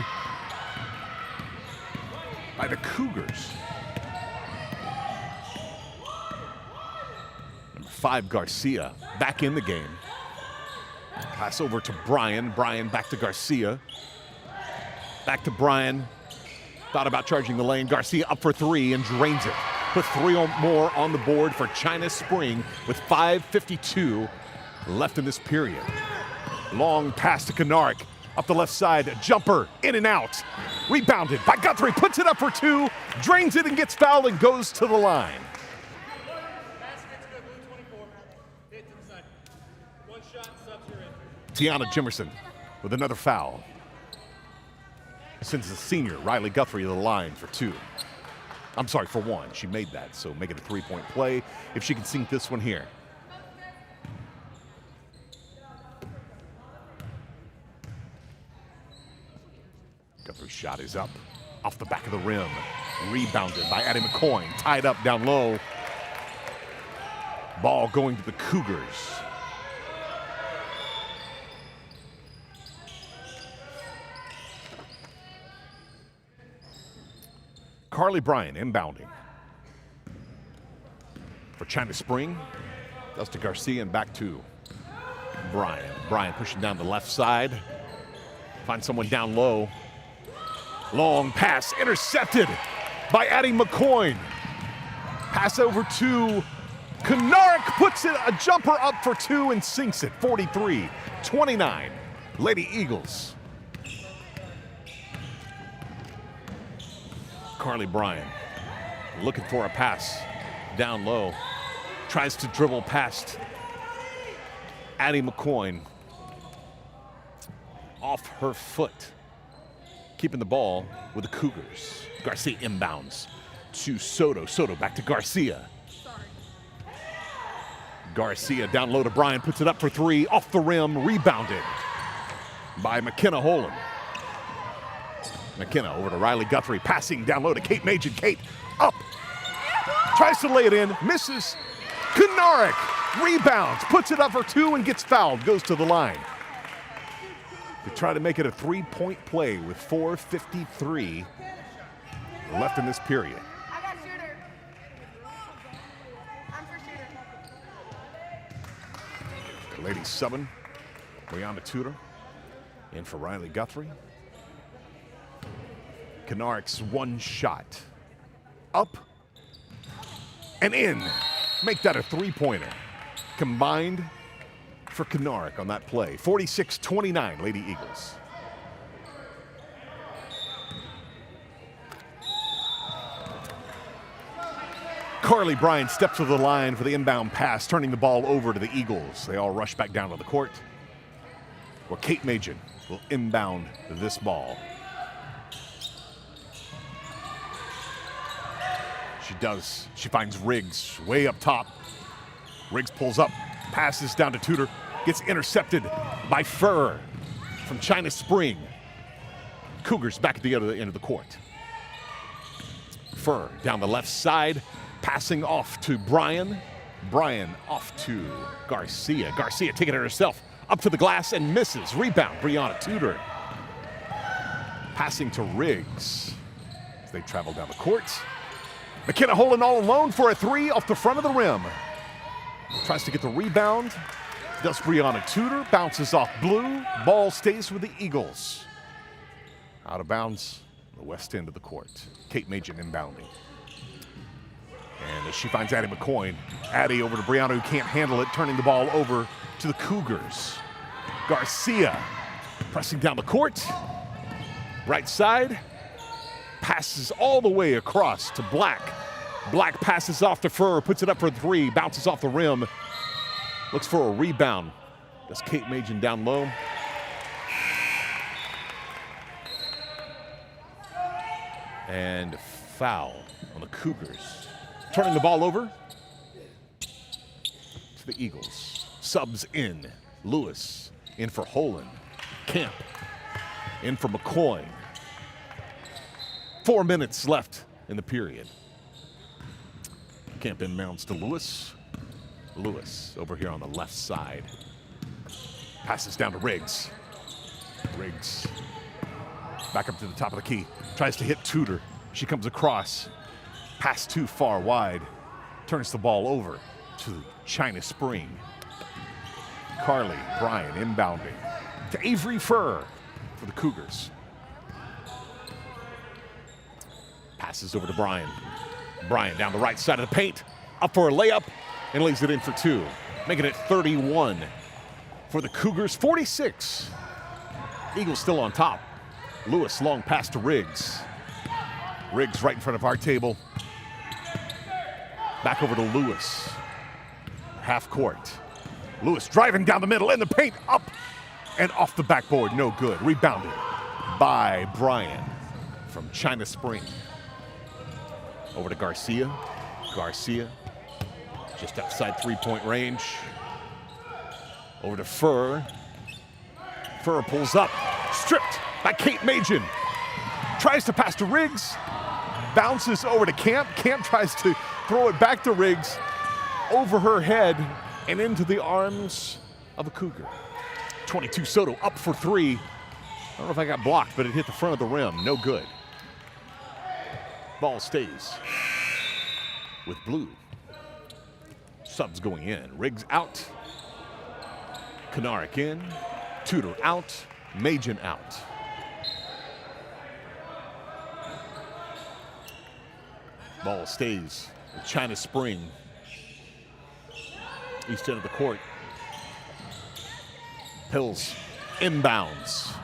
by the Cougars. Number 5, Garcia, back in the game. Pass over to Bryan. Bryan back to Garcia. Back to Bryan. Thought about charging the lane. Garcia up for 3 and drains it. Put 3 or more on the board for China Spring with 5:52 left in this period. Long pass to Knark. Up the left side, a jumper, in and out. Rebounded by Guthrie, puts it up for 2, drains it and gets fouled and goes to the line. Tiana Jimerson with another foul. Sends the senior, Riley Guthrie, to the line for 2. I'm sorry, for 1. She made that, so make it a 3-point play if she can sink this one here. Guthrie's shot is up, off the back of the rim. Rebounded by Addie McCoy, tied up down low. Ball going to the Cougars. Carly Bryan inbounding for China Spring. That's to Garcia and back to Bryan. Bryan pushing down the left side. Finds someone down low. Long pass intercepted by Addie McCoy. Pass over to Knark, puts it a jumper up for 2 and sinks it. 43-29. Lady Eagles. Carly Bryan looking for a pass down low. Tries to dribble past Addie McCoy. Off her foot. Keeping the ball with the Cougars. Garcia inbounds to Soto. Soto back to Garcia. Garcia down low to Bryan, puts it up for 3, off the rim, rebounded by McKenna Holland. McKenna over to Riley Guthrie, passing down low to Kate Machen. Kate up, tries to lay it in, misses. Knark rebounds, puts it up for 2 and gets fouled, goes to the line. They try to make it a 3-point play with 4:53 left in this period. I got shooter. I'm for shooter. Ladies subbing. Brianna Tudor in for Riley Guthrie. Canark's one shot. Up and in. Make that a three-pointer. Combined for Canark on that play. 46-29, Lady Eagles. Carly Bryan steps to the line for the inbound pass, turning the ball over to the Eagles. They all rush back down to the court, where Kate Magin will inbound this ball. She does. She finds Riggs way up top. Riggs pulls up, passes down to Tudor, gets intercepted by Furr from China Spring. Cougars back at the other end of the court. Furr down the left side, passing off to Bryan. Bryan off to Garcia. Garcia taking it herself up to the glass and misses. Rebound, Brianna Tudor. Passing to Riggs as they travel down the court. McKenna Holden all alone for a three off the front of the rim. Tries to get the rebound. Does Brianna Tudor. Bounces off Blue. Ball stays with the Eagles. Out of bounds, the west end of the court. Kate Magin inbounding. And as she finds Addie McCoy, Addie over to Brianna, who can't handle it, turning the ball over to the Cougars. Garcia pressing down the court. Right side. Passes all the way across to Black. Black passes off to Furr, puts it up for three, bounces off the rim. Looks for a rebound. That's Kate Magin down low. And foul on the Cougars. Turning the ball over to the Eagles. Subs in. Lewis in for Holland. Camp in for McCoy. 4 minutes left in the period. Camp inbounds to Lewis. Lewis over here on the left side. Passes down to Riggs. Riggs back up to the top of the key. Tries to hit Tudor. She comes across. Pass too far wide. Turns the ball over to China Spring. Carly Bryan inbounding to Avery Furr for the Cougars. Passes over to Bryan. Bryan down the right side of the paint. Up for a layup and lays it in for two. Making it 31 for the Cougars. 46. Eagles still on top. Lewis long pass to Riggs. Riggs right in front of our table. Back over to Lewis. Half court. Lewis driving down the middle in the paint. Up and off the backboard. No good. Rebounded by Bryan from China Spring. Over to Garcia. Garcia just outside three-point range. Over to Furr. Furr pulls up. Stripped by Kate Magin. Tries to pass to Riggs. Bounces over to Camp. Camp tries to throw it back to Riggs. Over her head and into the arms of a Cougar. 22 Soto up for three. I don't know if I got blocked, but it hit the front of the rim. No good. Ball stays with Blue. Subs going in. Riggs out. Canark in. Tudor out. Magin out. Ball stays with China Spring. East end of the court. Hills inbounds.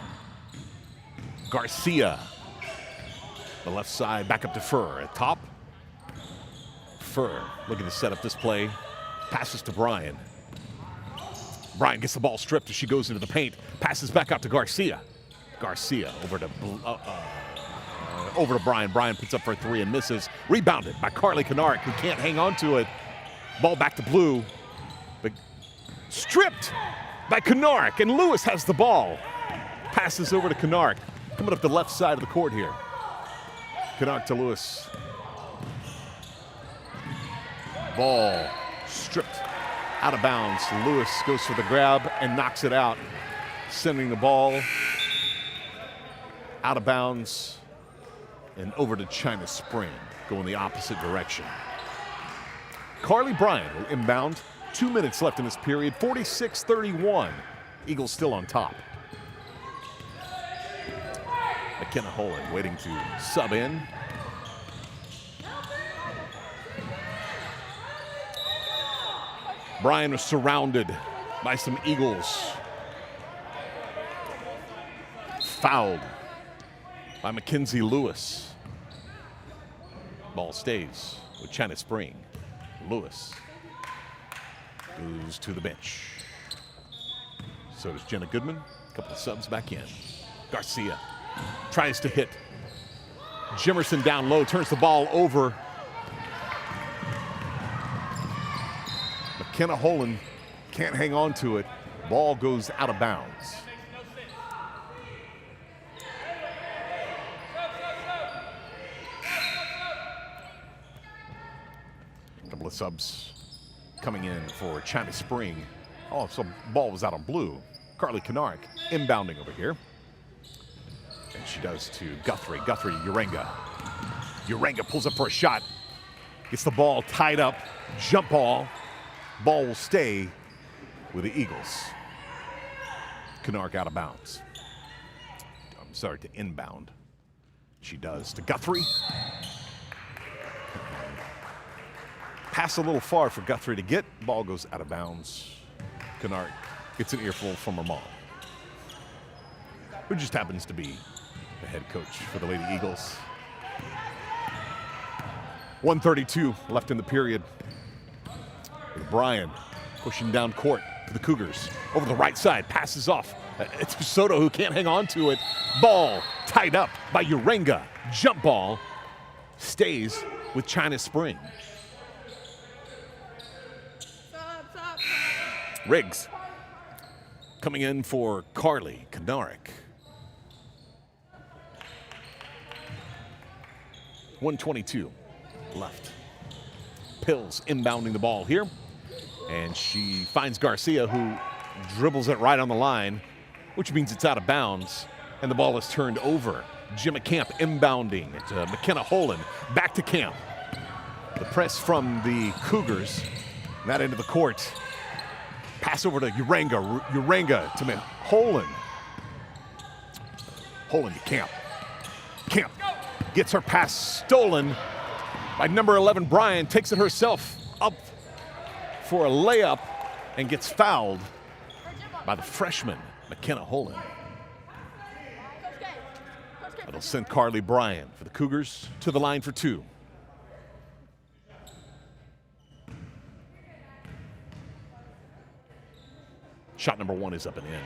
Garcia. The left side back up to Furr at top. Furr looking to set up this play. Passes to Bryan. Bryan gets the ball stripped as she goes into the paint. Passes back out to Garcia. Garcia over to Bryan. Bryan puts up for a three and misses. Rebounded by Carly Canark, who can't hang on to it. Ball back to Blue. But stripped by Canark, and Lewis has the ball. Passes over to Canark. Coming up the left side of the court here. Canark to Lewis. Ball stripped out of bounds. Lewis goes for the grab and knocks it out, sending the ball out of bounds and over to China Spring, going the opposite direction. Carly Bryan will inbound 2 minutes left in this period, 46-31. Eagles still on top. McKenna Holen waiting to sub in. Bryan was surrounded by some Eagles. Fouled by Mackenzie Lewis. Ball stays with China Spring. Lewis goes to the bench. So does Jenna Goodman. A couple of subs back in. Garcia tries to hit. Jimerson down low, turns the ball over. McKenna Holen can't hang on to it. Ball goes out of bounds. Couple of subs coming in for China Spring. Oh, so ball was out on blue. Carly Kennard inbounding over here. And she does to Guthrie. Guthrie, Urenga. Urenga pulls up for a shot. Gets the ball tied up. Jump ball. Ball will stay with the Eagles. Kennard out of bounds. I'm sorry, to inbound. She does to Guthrie. Pass a little far for Guthrie to get. Ball goes out of bounds. Kennard gets an earful from her mom, who just happens to be the head coach for the Lady Eagles. 1:32 left in the period. With Bryan pushing down court for the Cougars. Over the right side, passes off to Soto, who can't hang on to it. Ball tied up by Urenga. Jump ball stays with China Spring. Riggs coming in for Carly Kennard. 1:22 left. Pills inbounding the ball here. And she finds Garcia, who dribbles it right on the line, which means it's out of bounds. And the ball is turned over. Jimmy Camp inbounding to McKenna Holen. Back to Camp. The press from the Cougars. That end of the court. Pass over to Urenga. Urenga to Holen. Holen to Camp. Camp gets her pass stolen by number 11, Bryan. Takes it herself up for a layup and gets fouled by the freshman, McKenna Holen. It'll send Carly Bryan for the Cougars to the line for two. Shot number one is up and in.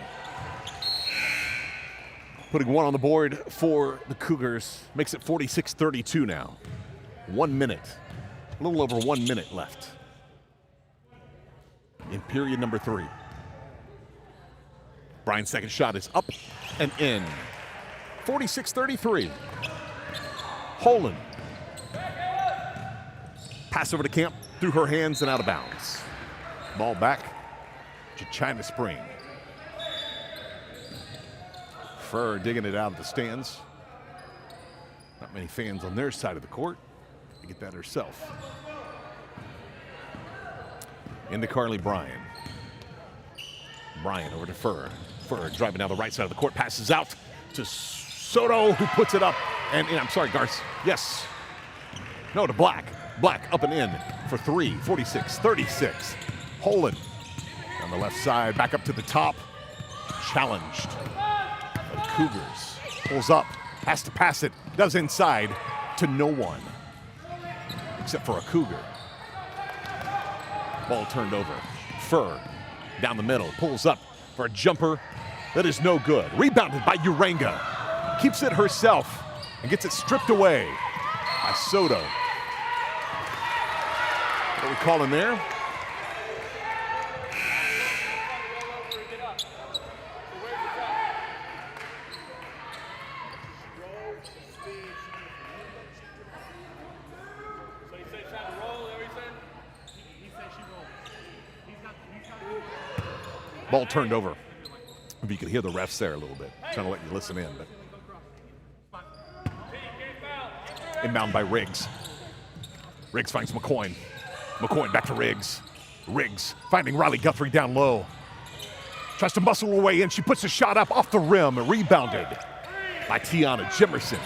Putting one on the board for the Cougars. Makes it 46-32 now. 1 minute, a little over 1 minute left in period number 3. Bryan's second shot is up and in. 46-33. Holen. Pass over to Camp, through her hands and out of bounds. Ball back to China Spring. Furr digging it out of the stands. Not many fans on their side of the court to get that herself. Into Carly Bryan. Bryan over to Furr. Furr driving down the right side of the court, passes out to Soto, who puts it up and in. I'm sorry, Garth. Yes. No, to Black. Black up and in for three. 46-36. Holen on the left side, back up to the top. Challenged. The Cougars. Pulls up, has to pass it, does inside to no one, except for a Cougar. Ball turned over. Furr down the middle, pulls up for a jumper that is no good. Rebounded by Urenga. Keeps it herself and gets it stripped away by Soto. What are we calling there? Ball turned over. If you could hear the refs there a little bit, trying to let you listen in. But inbound by Riggs. Riggs finds McCoy. McCoy back to Riggs. Riggs finding Riley Guthrie down low. Tries to muscle her way in. She puts a shot up off the rim. Rebounded by Tiana Jimerson.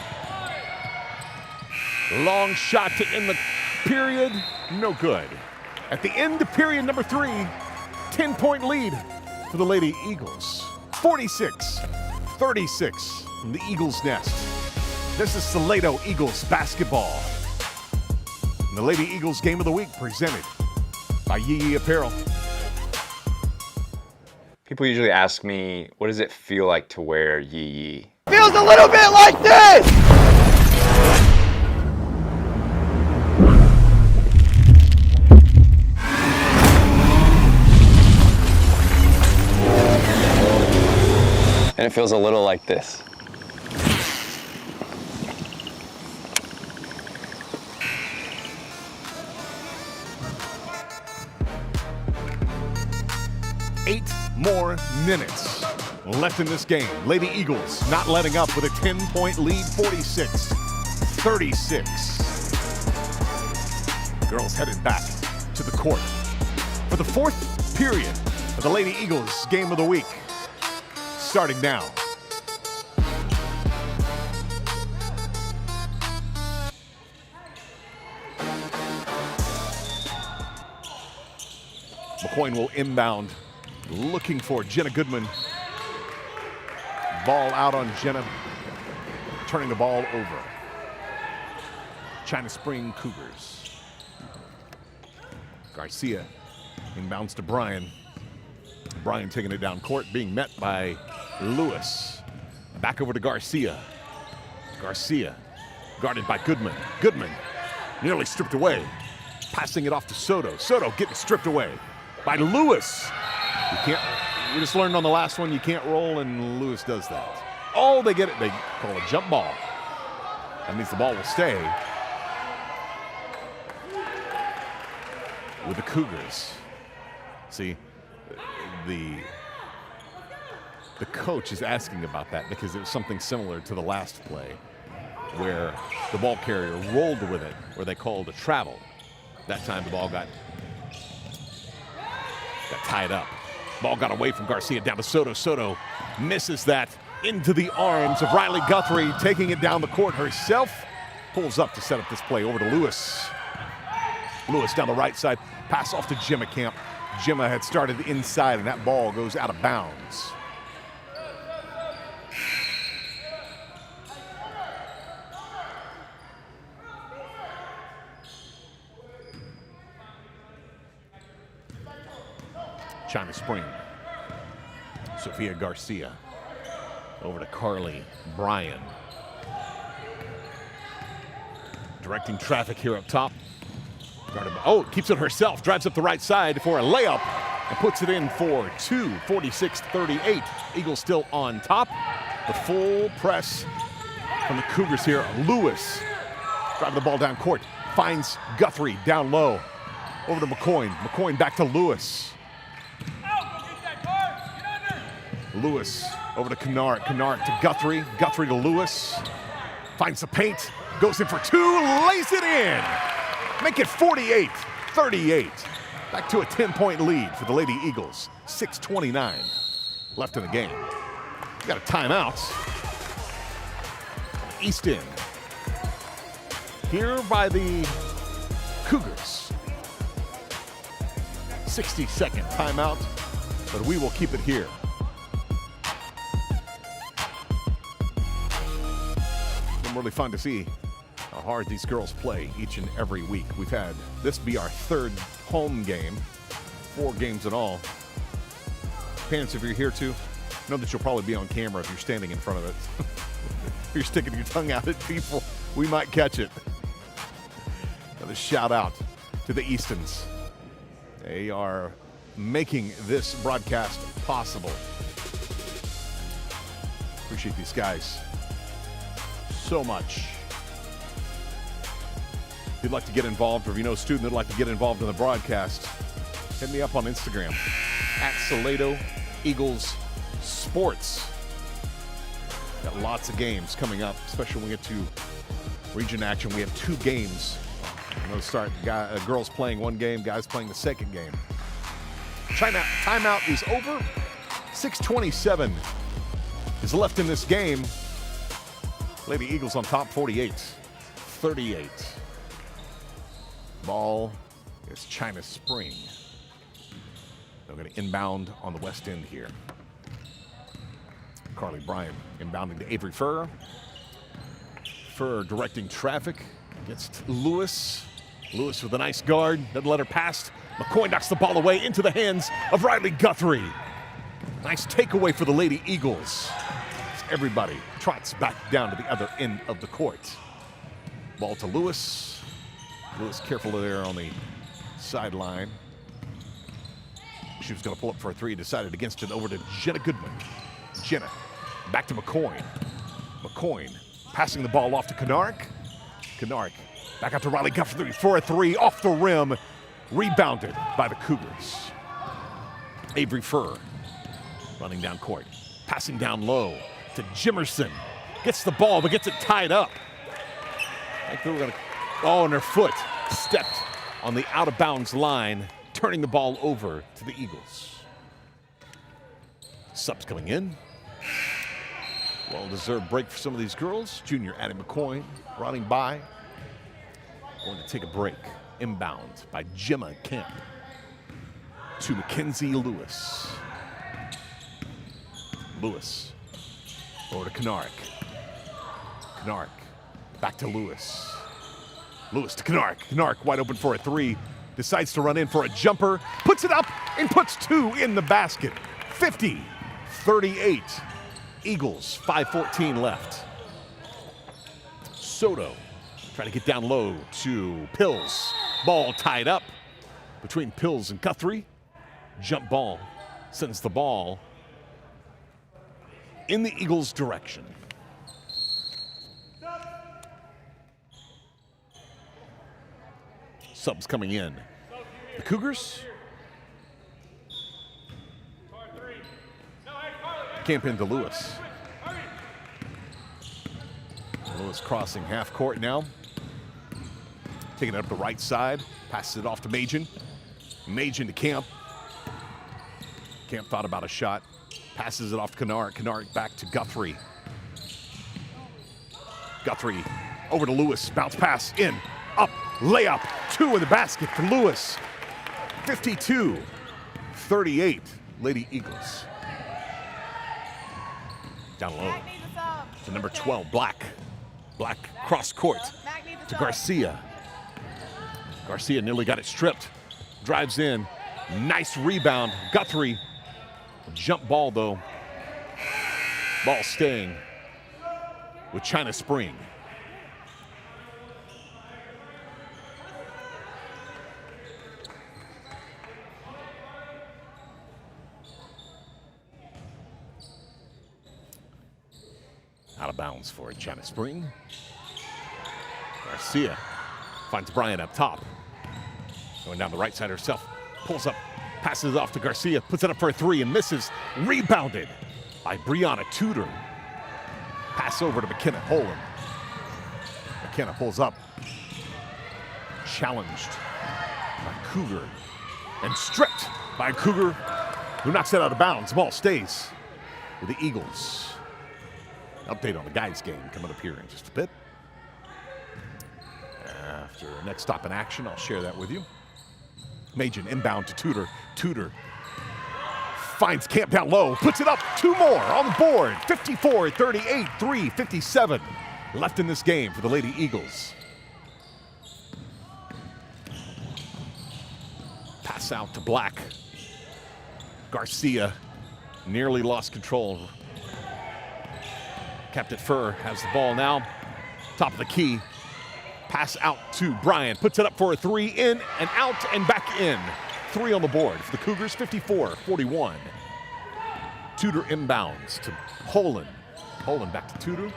Long shot to end the period. No good. At the end of period number 3, 10-point lead for the Lady Eagles. 46-36 from the Eagles' nest. This is Salado Eagles basketball. And the Lady Eagles Game of the Week presented by Yee Apparel. People usually ask me, what does it feel like to wear Yee? Feels a little bit like this. And it feels a little like this. Eight more minutes left in this game. Lady Eagles not letting up with a 10-point lead, 46-36. Girls headed back to the court for the 4th period of the Lady Eagles Game of the Week. Starting now. McCoy will inbound, looking for Jenna Goodman. Ball out on Jenna, turning the ball over. China Spring Cougars. Garcia inbounds to Bryan. Bryan taking it down court, being met by Lewis. Back over to Garcia. Garcia guarded by Goodman. Goodman nearly stripped away. Passing it off to Soto. Soto getting stripped away by Lewis. You can't, we just learned on the last one, you can't roll, and Lewis does that. Oh, they get it. They call a jump ball. That means the ball will stay with the Cougars. See, the coach is asking about that because it was something similar to the last play where the ball carrier rolled with it, where they called a travel. That time the ball got tied up. Ball got away from Garcia down to Soto. Soto misses that into the arms of Riley Guthrie, taking it down the court herself. Pulls up to set up this play over to Lewis. Lewis down the right side, pass off to Gemma Camp. Gemma had started inside, and that ball goes out of bounds. China Spring. Sophia Garcia. Over to Carly Bryan. Directing traffic here up top. Oh, keeps it herself. Drives up the right side for a layup and puts it in for 2. 46-38. Eagles still on top. The full press from the Cougars here. Lewis driving the ball down court. Finds Guthrie down low. Over to McCoy. McCoy back to Lewis. Lewis over to Kennard. Kennard to Guthrie. Guthrie to Lewis. Finds the paint. Goes in for 2. Lays it in. Make it 48-38. Back to a 10-point lead for the Lady Eagles. 6:29 left in the game. Got a timeout. East End. Here by the Cougars. 60-second timeout, but we will keep it here. It's really fun to see how hard these girls play each and every week. We've had this be our 3rd home game, 4 games in all. Parents, if you're here too, know that you'll probably be on camera if you're standing in front of it. If you're sticking your tongue out at people, we might catch it. Another shout out to the Eastons. They are making this broadcast possible. Appreciate these guys so much. If you'd like to get involved, or if you know a student that'd like to get involved in the broadcast, hit me up on Instagram at Salado Eagles Sports. Got lots of games coming up, especially when we get to region action. We have 2 games. We'll start girls playing one game, guys playing the second game. China timeout is over. 6:27 is left in this game. Lady Eagles on top, 48-38. Ball is China Spring. They're going to inbound on the west end here. Carly Bryan inbounding to Avery Furr. Furr directing traffic against Lewis. Lewis with a nice guard, doesn't let her pass. McCoy knocks the ball away into the hands of Riley Guthrie. Nice takeaway for the Lady Eagles. As everybody trots back down to the other end of the court. Ball to Lewis. Lewis careful there on the sideline. She was going to pull up for a three, decided against it. Over to Jenna Goodman. Jenna back to McCoy. McCoy passing the ball off to Kennard. Kennard back out to Riley Guthrie for a three off the rim. Rebounded by the Cougars. Avery Furr running down court. Passing down low to Jimerson. Gets the ball but gets it tied up. I think they were going to... Oh, and her foot stepped on the out-of-bounds line, turning the ball over to the Eagles. Subs coming in. Well-deserved break for some of these girls. Junior Addie McCoy running by. Going to take a break. Inbound by Gemma Camp to Mackenzie Lewis. Lewis over to Kennard. Kennard back to Lewis. Lewis to Kennard. Kennard wide open for a three. Decides to run in for a jumper. Puts it up and puts two in the basket. 50-38. Eagles, 5:14 left. Soto trying to get down low to Pills. Ball tied up between Pills and Guthrie. Jump ball sends the ball in the Eagles' direction. Subs coming in. The Cougars camp into Lewis. Lewis crossing half court now. Taking it up the right side. Passes it off to Majin. Majin to Camp. Camp thought about a shot. Passes it off to Kennard. Kennard back to Guthrie. Guthrie over to Lewis. Bounce pass in. Up. Layup. Two in the basket for Lewis. 52-38. Lady Eagles. Down low to number 12, Black. Black cross court to Garcia. Garcia nearly got it stripped. Drives in. Nice rebound. Guthrie. Jump ball, though. Ball staying with China Spring. Out of bounds for China Spring. Garcia finds Bryan up top. Going down the right side herself. Pulls up, passes it off to Garcia, puts it up for a three and misses. Rebounded by Brianna Tudor. Pass over to McKenna Poland. McKenna pulls up. Challenged by Cougar. And stripped by Cougar, who knocks it out of bounds. Ball stays with the Eagles. Update on the guys' game coming up here in just a bit. After next stop in action, I'll share that with you. Majin inbound to Tudor. Tudor finds Camp down low, puts it up, two more on the board. 54-38, 3:57 left in this game for the Lady Eagles. Pass out to Black. Garcia nearly lost control. Captain Furr has the ball now. Top of the key. Pass out to Bryan. Puts it up for a three. In and out and back in. Three on the board for the Cougars. 54-41. Tudor inbounds to Holen. Holen back to Tudor.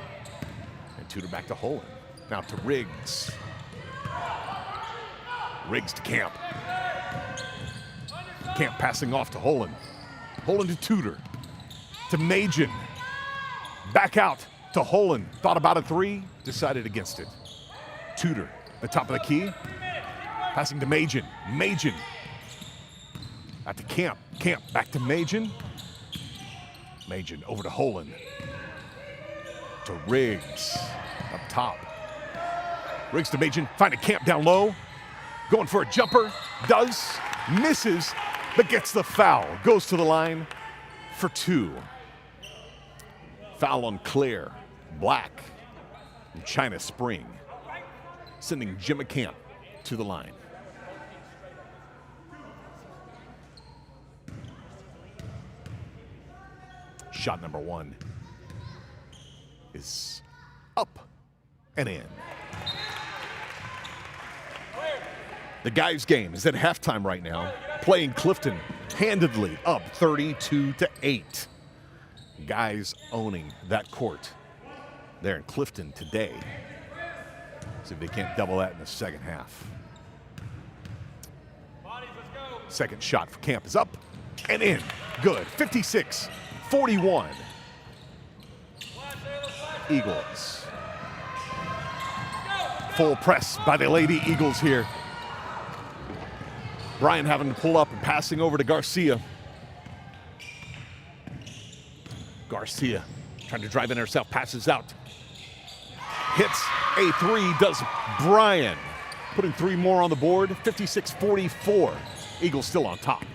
And Tudor back to Holen. Now to Riggs. Riggs to Camp. Camp passing off to Holen. Holen to Tudor. To Majin. Back out to Holen. Thought about a three, decided against it. Tudor, the top of the key. Passing to Majin. Majin Out to Camp. Camp back to Majin. Majin over to Holen. To Riggs. Up top. Riggs to Majin. Find a Camp down low. Going for a jumper. Does. Misses. But gets the foul. Goes to the line for 2. Foul on Claire. Black. And China Spring. Sending Jimmy Camp to the line. Shot number 1 is up and in. The guys' game is at halftime right now, playing Clifton handedly up 32-8. Guys owning that court there in Clifton today. See if they can't double that in the second half. Second shot for Camp is up and in. Good. 56-41. Eagles. Full press by the Lady Eagles here. Brian having to pull up and passing over to Garcia. Garcia trying to drive in herself, passes out. Hits a 3, does Brian. Putting 3 more on the board, 56-44. Eagles still on top.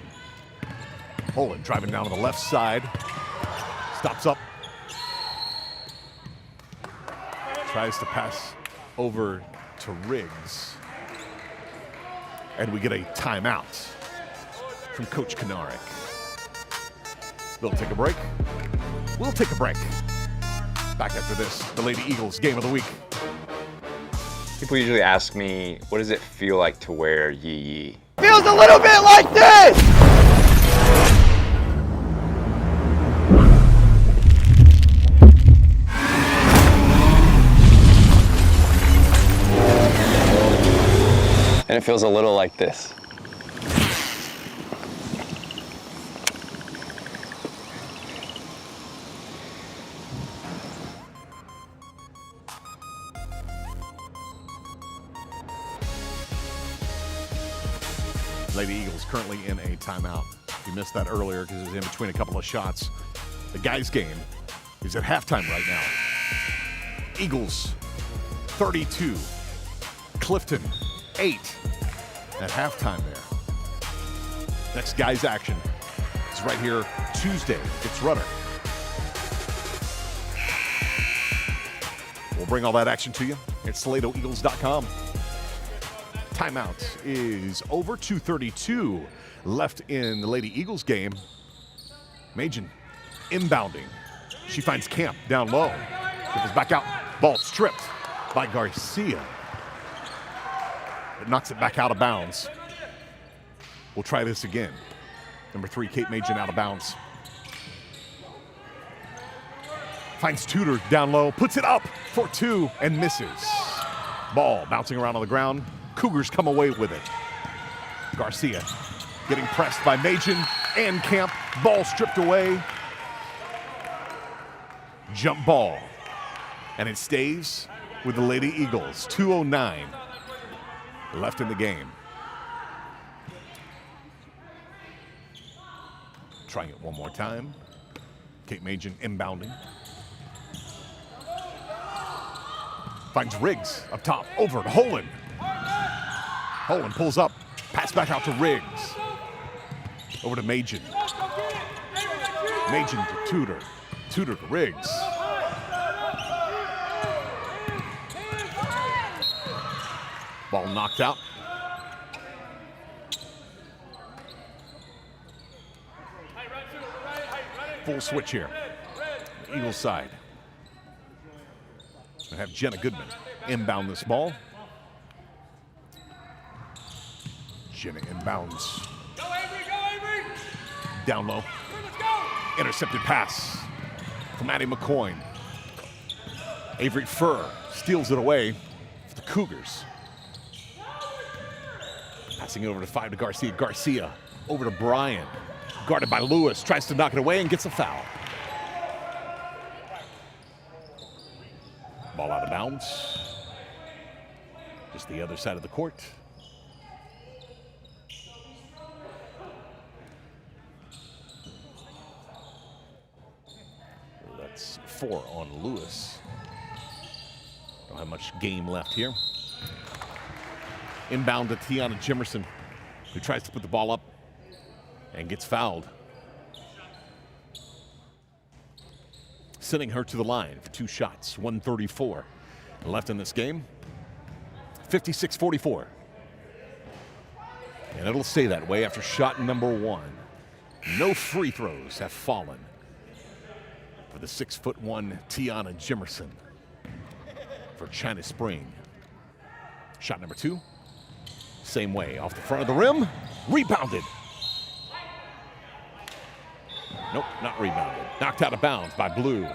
Holen driving down to the left side. Stops up. Tries to pass over to Riggs. And we get a timeout from Coach Kanarik. They'll take a break. We'll take a break. Back after this, the Lady Eagles Game of the Week. People usually ask me, what does it feel like to wear Yee Yee? Feels a little bit like this! And it feels a little like this. Lady Eagles currently in a timeout. You missed that earlier because it was in between a couple of shots. The guys' game is at halftime right now. Eagles 32, Clifton 8 at halftime there. Next guys' action is right here Tuesday. It's Rudder. We'll bring all that action to you at SaladoEagles.com. Timeout is over. 2:32 left in the Lady Eagles game. Majin inbounding. She finds Camp down low. Dribbles back out. Ball stripped by Garcia. It knocks it back out of bounds. We'll try this again. Number 3, Kate Majin out of bounds. Finds Tudor down low. Puts it up for 2 and misses. Ball bouncing around on the ground. Cougars come away with it. Garcia getting pressed by Majin and Camp. Ball stripped away. Jump ball. And it stays with the Lady Eagles. 2:09 left in the game. Trying it one more time. Kate Majin inbounding. Finds Riggs up top. Over to Holen. Holen pulls up. Pass back out to Riggs. Over to Majin. Majin to Tudor. Tudor to Riggs. Ball knocked out. Full switch here. The Eagles side. We have Jenna Goodman inbound this ball. Jenna inbounds. Down low. Intercepted pass from Addie McCoy. Avery Furr steals it away for the Cougars. Passing over to 5 to Garcia. Garcia over to Brian. Guarded by Lewis. Tries to knock it away and gets a foul. Ball out of bounds. Just the other side of the court. 4 on Lewis. Don't have much game left here. Inbound to Tiana Jimerson, who tries to put the ball up and gets fouled. Sending her to the line for 2 shots, 1:34 left in this game. 56-44. And it'll stay that way after shot number 1. No free throws have fallen for the 6'1" Tiana Jimerson for China Spring. Shot number 2. Same way, off the front of the rim, rebounded. Nope, not rebounded. Knocked out of bounds by Blue.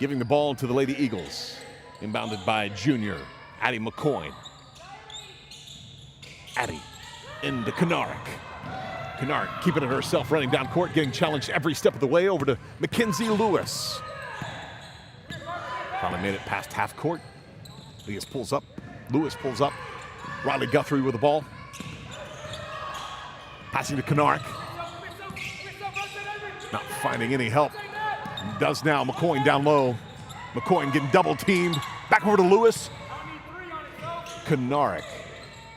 Giving the ball to the Lady Eagles. Inbounded by junior Addie McCoy. Addie into Kanarick. Kanarick keeping it herself, running down court, getting challenged every step of the way over to Mackenzie Lewis. Finally made it past half court. Lewis pulls up. Riley Guthrie with the ball. Passing to Kanarick. Not finding any help. Does now. McCoy down low. McCoy getting double teamed. Back over to Lewis. Kanarick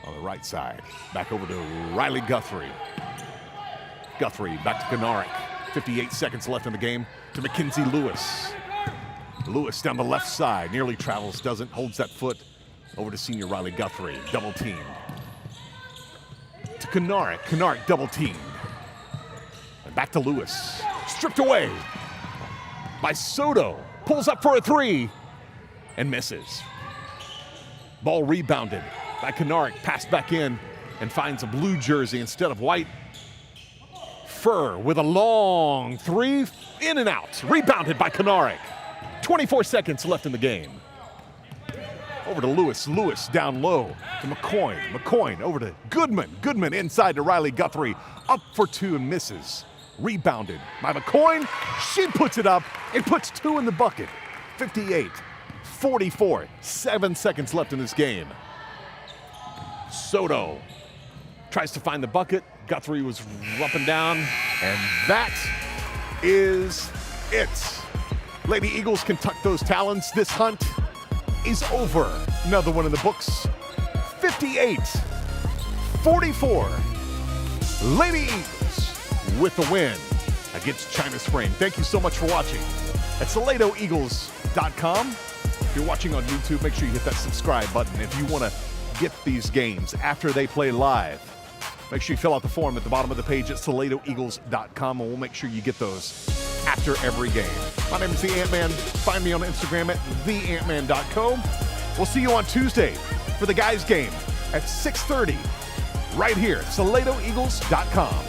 on the right side. Back over to Riley Guthrie. Guthrie back to Kanarick. 58 seconds left in the game to Mackenzie Lewis. Lewis down the left side. Nearly travels, doesn't. Holds that foot over to senior Riley Guthrie. Double teamed. To Kanarick. Kanarick double teamed. And back to Lewis. Stripped away by Soto. Pulls up for a 3 and misses. Ball rebounded by Kanarick. Passed back in and finds a blue jersey instead of white. Furr with a long 3. In and out. Rebounded by Kanarick. 24 seconds left in the game. Over to Lewis. Lewis down low to McCoy. McCoy over to Goodman. Goodman inside to Riley Guthrie. Up for 2 and misses. Rebounded by McCoy. She puts it up and puts 2 in the bucket. 58-44. 7 seconds left in this game. Soto tries to find the bucket. Guthrie was up and down. And that is it. Lady Eagles can tuck those talons. This hunt is over. Another one in the books. 58-44. Lady Eagles with the win against China Spring. Thank you so much for watching at SaladoEagles.com. If you're watching on YouTube, make sure you hit that subscribe button. If you want to get these games after they play live, make sure you fill out the form at the bottom of the page at SaladoEagles.com, and we'll make sure you get those after every game. My name is The Ant-Man. Find me on Instagram at theantman.co. We'll see you on Tuesday for the guys' game at 6:30 right here at SaladoEagles.com.